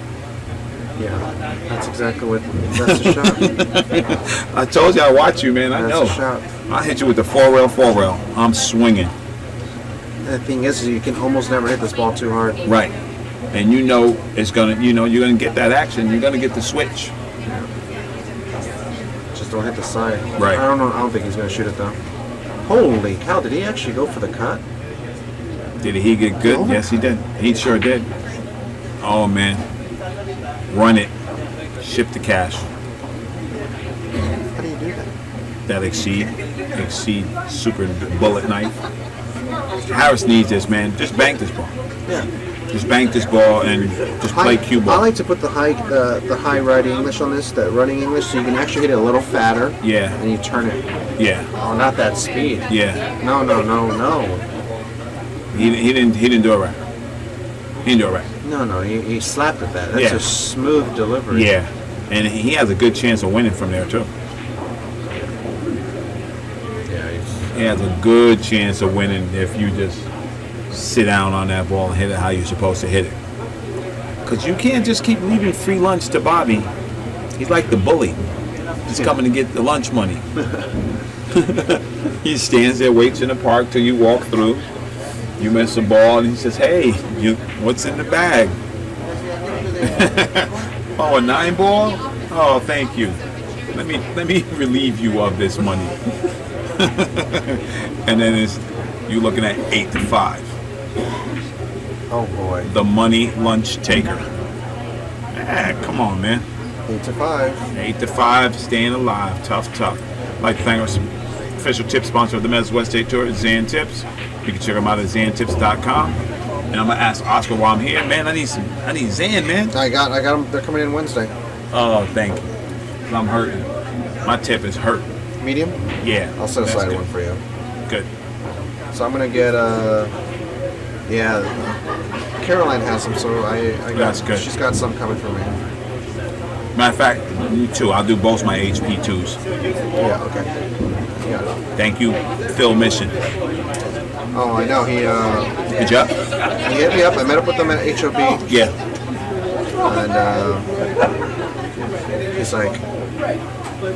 Yeah, that's exactly what. That's a shot. I told you I watch you, man. I That's know. a shot. I hit you with the 4-rail, 4-rail. I'm swinging. And the thing is, you can almost never hit this ball too hard. Right. And you know it's gonna. You know you're gonna get that action. You're gonna get the switch. Just don't hit the side. Right. I don't know. I don't think he's gonna shoot it though. Holy cow! Did he actually go for the cut? Did he get good? Oh. Yes, he did. He sure did. Oh man, run it, ship the cash. How do you do that? That exceed super bullet knife. Harris needs this, man. Just bank this ball. Yeah. Just bank this ball and just play cue I ball. like to put the high ride English on this, the running English, so you can actually hit it a little fatter. Yeah. And you turn it. Yeah, Oh, not that speed. yeah. No. He didn't do it right. He didn't do it right. No. He slapped at that. That's Yeah. a smooth delivery. Yeah, and he has a good chance of winning from there too. Yeah. He has a good chance of winning if you just sit down on that ball and hit it how you're supposed to hit it. Because you can't just keep leaving free lunch to Bobby. He's like the bully. He's coming to get the lunch money. He stands there, waits in the park till you walk through. You miss a ball, and he says, "Hey, what's in the bag?" Oh, a 9-ball? Oh, thank you. Let me relieve you of this money. And then you looking at 8 to 5. Oh boy. The money lunch taker. Come on, man. 8 to 5. 8 to 5, staying alive. Tough. I'd like to thank our official tip sponsor of the Mets West State Tour, Zan Tips. You can check them out at zantips.com. And I'm gonna ask Oscar while I'm here, man. I need Zan, man. I got them. They're coming in Wednesday. Oh, thank you. I'm hurting. My tip is hurt. Medium. Yeah. I'll set that's aside good. one for you. Good. So I'm gonna get Caroline has them, so I got. That's good. She's got some coming for me. Matter of fact, me too. I'll do both my HP2s. Yeah. Okay. Yeah. Thank you, Phil Mission. Oh, I know. He Good job. hit me up. I met up with him at HOB, Yeah. and he's like,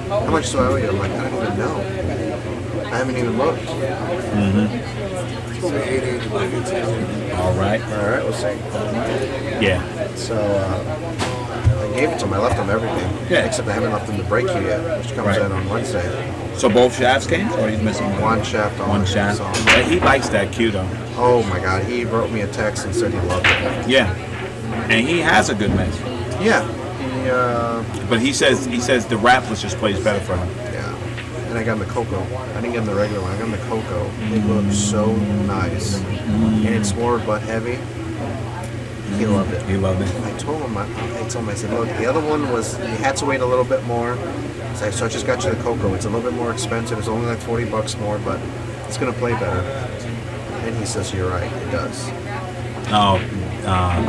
"How much do I owe you?" I'm like, "I don't even know. I haven't even looked." All right. All right, we'll see. Yeah. So I gave it to him. I left him everything. Yeah. Except I haven't left him the brake key yet, which comes Right. in on Wednesday. So both shafts came, or he's missing One shaft on One it, shaft. so- Yeah, he likes that cue though. Oh my God, he wrote me a text and said he loved it. Yeah. And he has a good mess. Yeah. But he says the Rapless just plays better for him. Yeah. And I got him the Cocoa. I didn't get him the regular one. I got him the Cocoa. It looks so nice. And it's more butt heavy. He loved it. He loved it. I told him, I said, look, the other one was, you had to wait a little bit more. So I just got you the Cocoa. It's a little bit more expensive. It's only like $40 more, but it's going to play better. And he says, you're right, it does. Oh,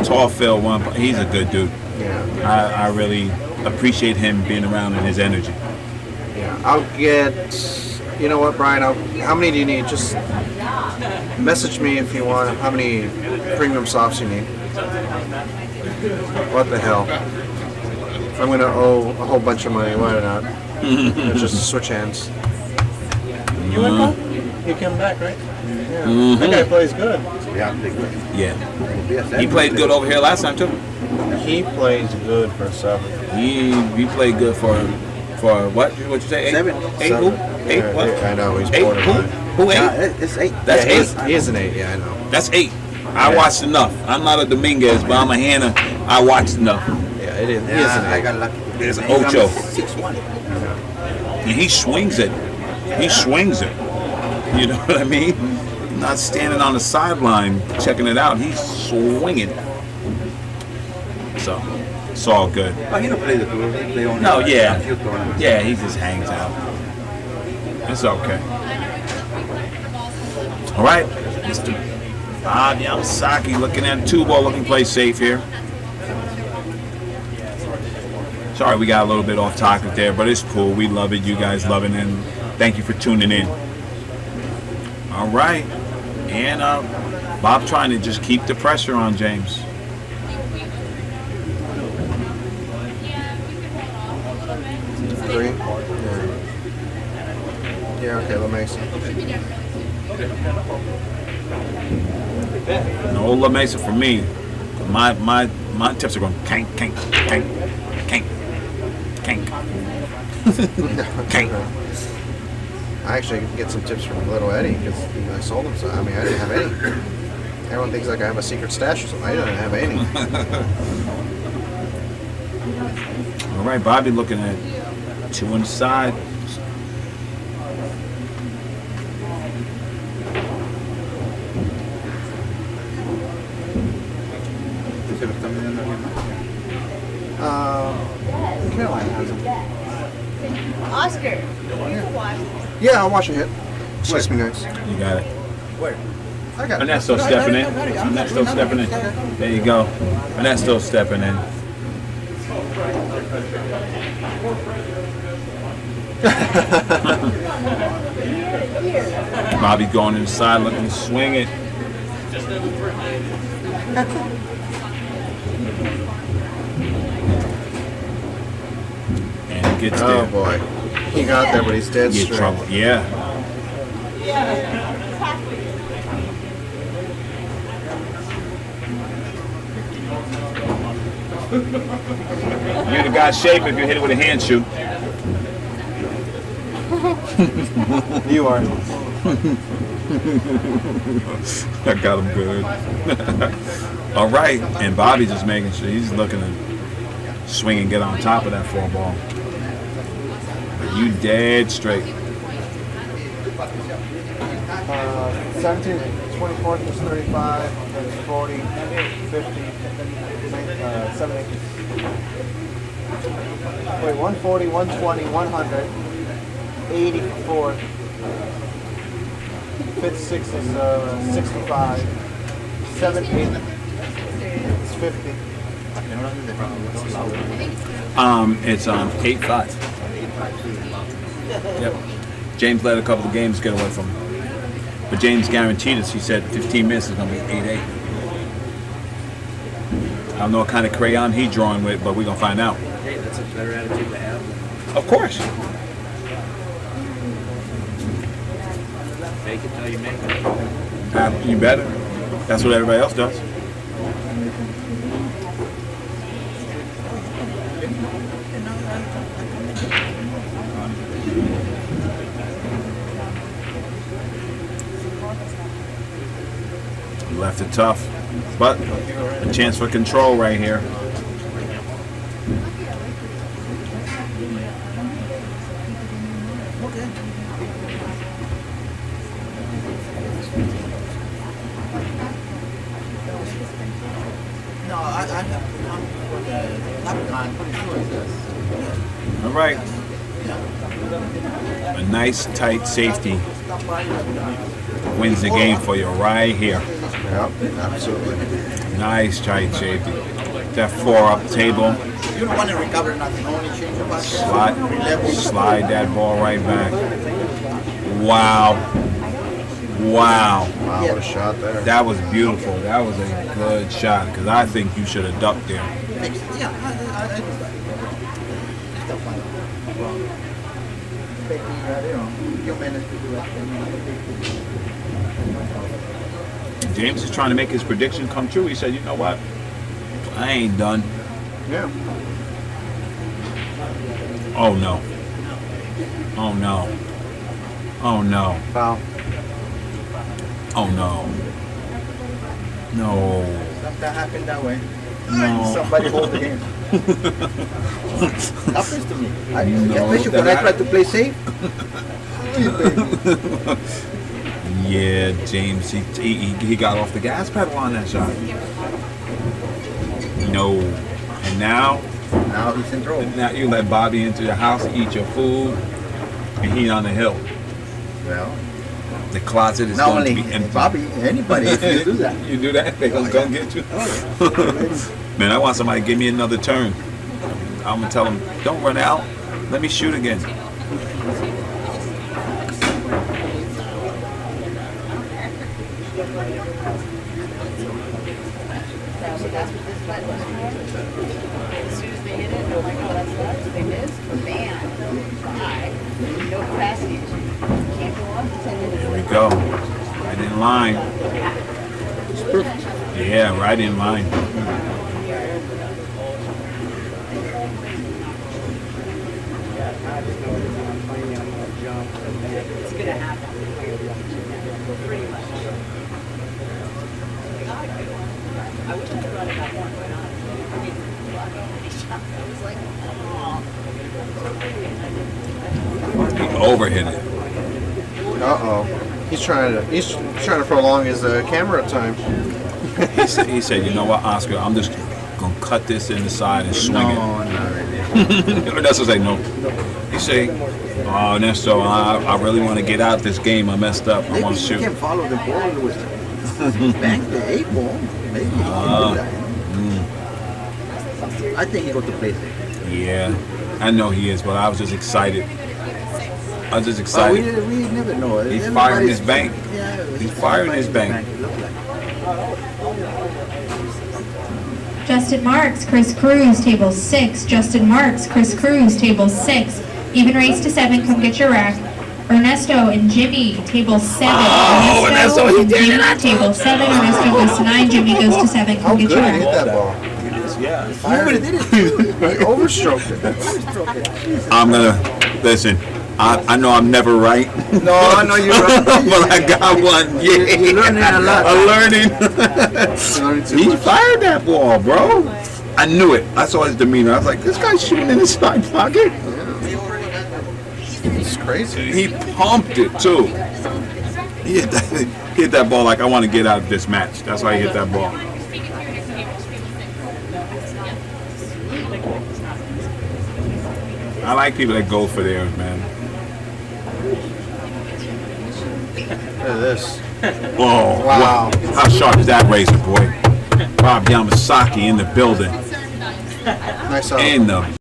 Tall Phil, he's a good dude. Yeah. I really appreciate him being around and his energy. Yeah. I'll get, you know what, Brian, how many do you need? Just message me if you want how many premium softs you need. What the hell? I'm going to owe a whole bunch of money. Why not? Just switch hands. You went back? He came back, right? Yeah. That guy plays good. Yeah. He played good over here last time too. He plays good for 7. He played good for what? What you say? 8? 8 who? 8 what? I know, he's 8 borderline. who 8? It's 8. That's Yeah, 8. he is an 8, yeah, I know. That's 8. I watched enough. I'm not a Dominguez, but I'm a Hannah. I watched enough. Yeah, it is. He is an 8. I got lucky. There's Ocho. 6'1". And he swings it. He swings it. You know what I mean? Not standing on the sideline checking it out. He's swinging. So, it's all good. Oh, he don't play the tour. They only No, yeah. a few tournaments. Yeah, he just hangs out. It's okay. All right, Mr. Bob Yamasaki looking at a 2-ball, looking to play safe here. Sorry, we got a little bit off topic there, but it's cool. We love it. You guys love it, and thank you for tuning in. All right, and Bob trying to just keep the pressure on James. Three? Yeah, okay, that makes sense. No La Mesa for me. My tips are going kank, kank, kank, kank, kank, kank. I actually get some tips from Little Eddie because I sold him. So I mean, I didn't have any. Everyone thinks like I have a secret stash or something. I didn't have any. All right, Bobby looking at 2 on the side. ¿Se lo están vendiendo a alguien más? Caroline has them. Oscar, you can watch. Yeah, I'll watch a hit. Excuse me, guys. You got it. I got it. Annette's still stepping in. Annette's still stepping in. There you go. Annette's still stepping in. Bobby going inside, looking to swing it. And it gets Oh there. boy, he got there, but he's dead Get straight. trouble. Yeah. You'd have got shape if you hit it with a hand shoe. You are. I got him good. All right, and Bobby just making sure he's looking to swing and get on top of that 4-ball. You dead straight. 17, 24 plus 35, 40, 50, 70. Wait, 140, 120, 100, 80 for 4. Fifth, 6 is 65. 7, 8 is 50. It's 8-5. Yep. James let a couple of games get away from him. But James guaranteed us, he said 15 minutes is going to be 8-8. I don't know what kind of crayon he's drawing with, but we're going to find out. Hey, that's a better attitude to have. Of course. Fake it till you make it. You better. That's what everybody else does. Left it tough, but a chance for control right here. No, I'm pretty sure it does. All right. A nice tight safety wins the game for you right here. Yep, absolutely. Nice tight safety. That 4-up table. You don't want to recover nothing, only change your basket. Slide that ball right back. Wow. Wow. Wow, what a shot there. That was beautiful. That was a good shot because I think you should have ducked there. Yeah, I do that. Still fine. You managed to do it. James is trying to make his prediction come true. He said, you know what? I ain't done. Yeah. Oh, no. Oh, no. Oh, no. Foul. Oh, no. No. That happened that way. No. Somebody hold the game. Happens to me. No, Especially when I try to play safe. Yeah, James, he got off the gas pedal on that shot. No. And now He's in trouble. Now you let Bobby into the house, eat your food, and he on the hill. Well, The closet is not going only to be empty. Bobby, anybody, if you do that. You do that, they gonna come get you. Man, I want somebody to give me another turn. I'm gonna tell them, don't run out. Let me shoot again. So that's what this button was for. As soon as they hit it, they're like, oh, that's left. They miss. Bam. Bye. No capacity. Can't go on for 10 minutes. There we go. Right in line. Yeah, right in line. It's gonna happen. Pretty much. I wish I could run it back one, but not. I was like, He overhit it. Uh-oh. He's trying to prolong his camera time. He said, you know what, Oscar, I'm just gonna cut this in the side and swing it. not really. That's what I say, no. He say, oh, Ernesto, I really want to get out this game. I messed up. I Maybe want to he shoot. can follow the ball with bang the 8 ball. Maybe he can do that. I think he got to play safe. Yeah, I know he is, but I was just excited. I was just But excited. we never know. He's Everybody's- firing his bank. Yeah, He's firing his bank. It looked like. Justin Marks, Chris Cruz, table 6. Justin Marks, Chris Cruz, table 6. Even race to 7, come get your rack. Ernesto and Jimmy, table 7. Oh, Ernesto, he and did Jimmy, it. table 7. Ernesto goes to 9. Jimmy goes to 7. How Come get good your he hit rack. that ball. Yeah. You would have did it too. He overstroked it. I'm gonna listen. I know I'm never right. No, I know you're right. But I got one. Yeah. You're learning a lot. I'm learning. Learning too He much. fired that ball, bro. I knew it. I saw his demeanor. I was like, this guy's shooting in his side pocket. It's crazy. He pumped it too. He hit that ball like I want to get out of this match. That's why he hit that ball. I like people that go for theirs, man. Look at this. Oh, Wow. How sharp is that razor, boy? Bob Yamasaki in the building. Nice out. In the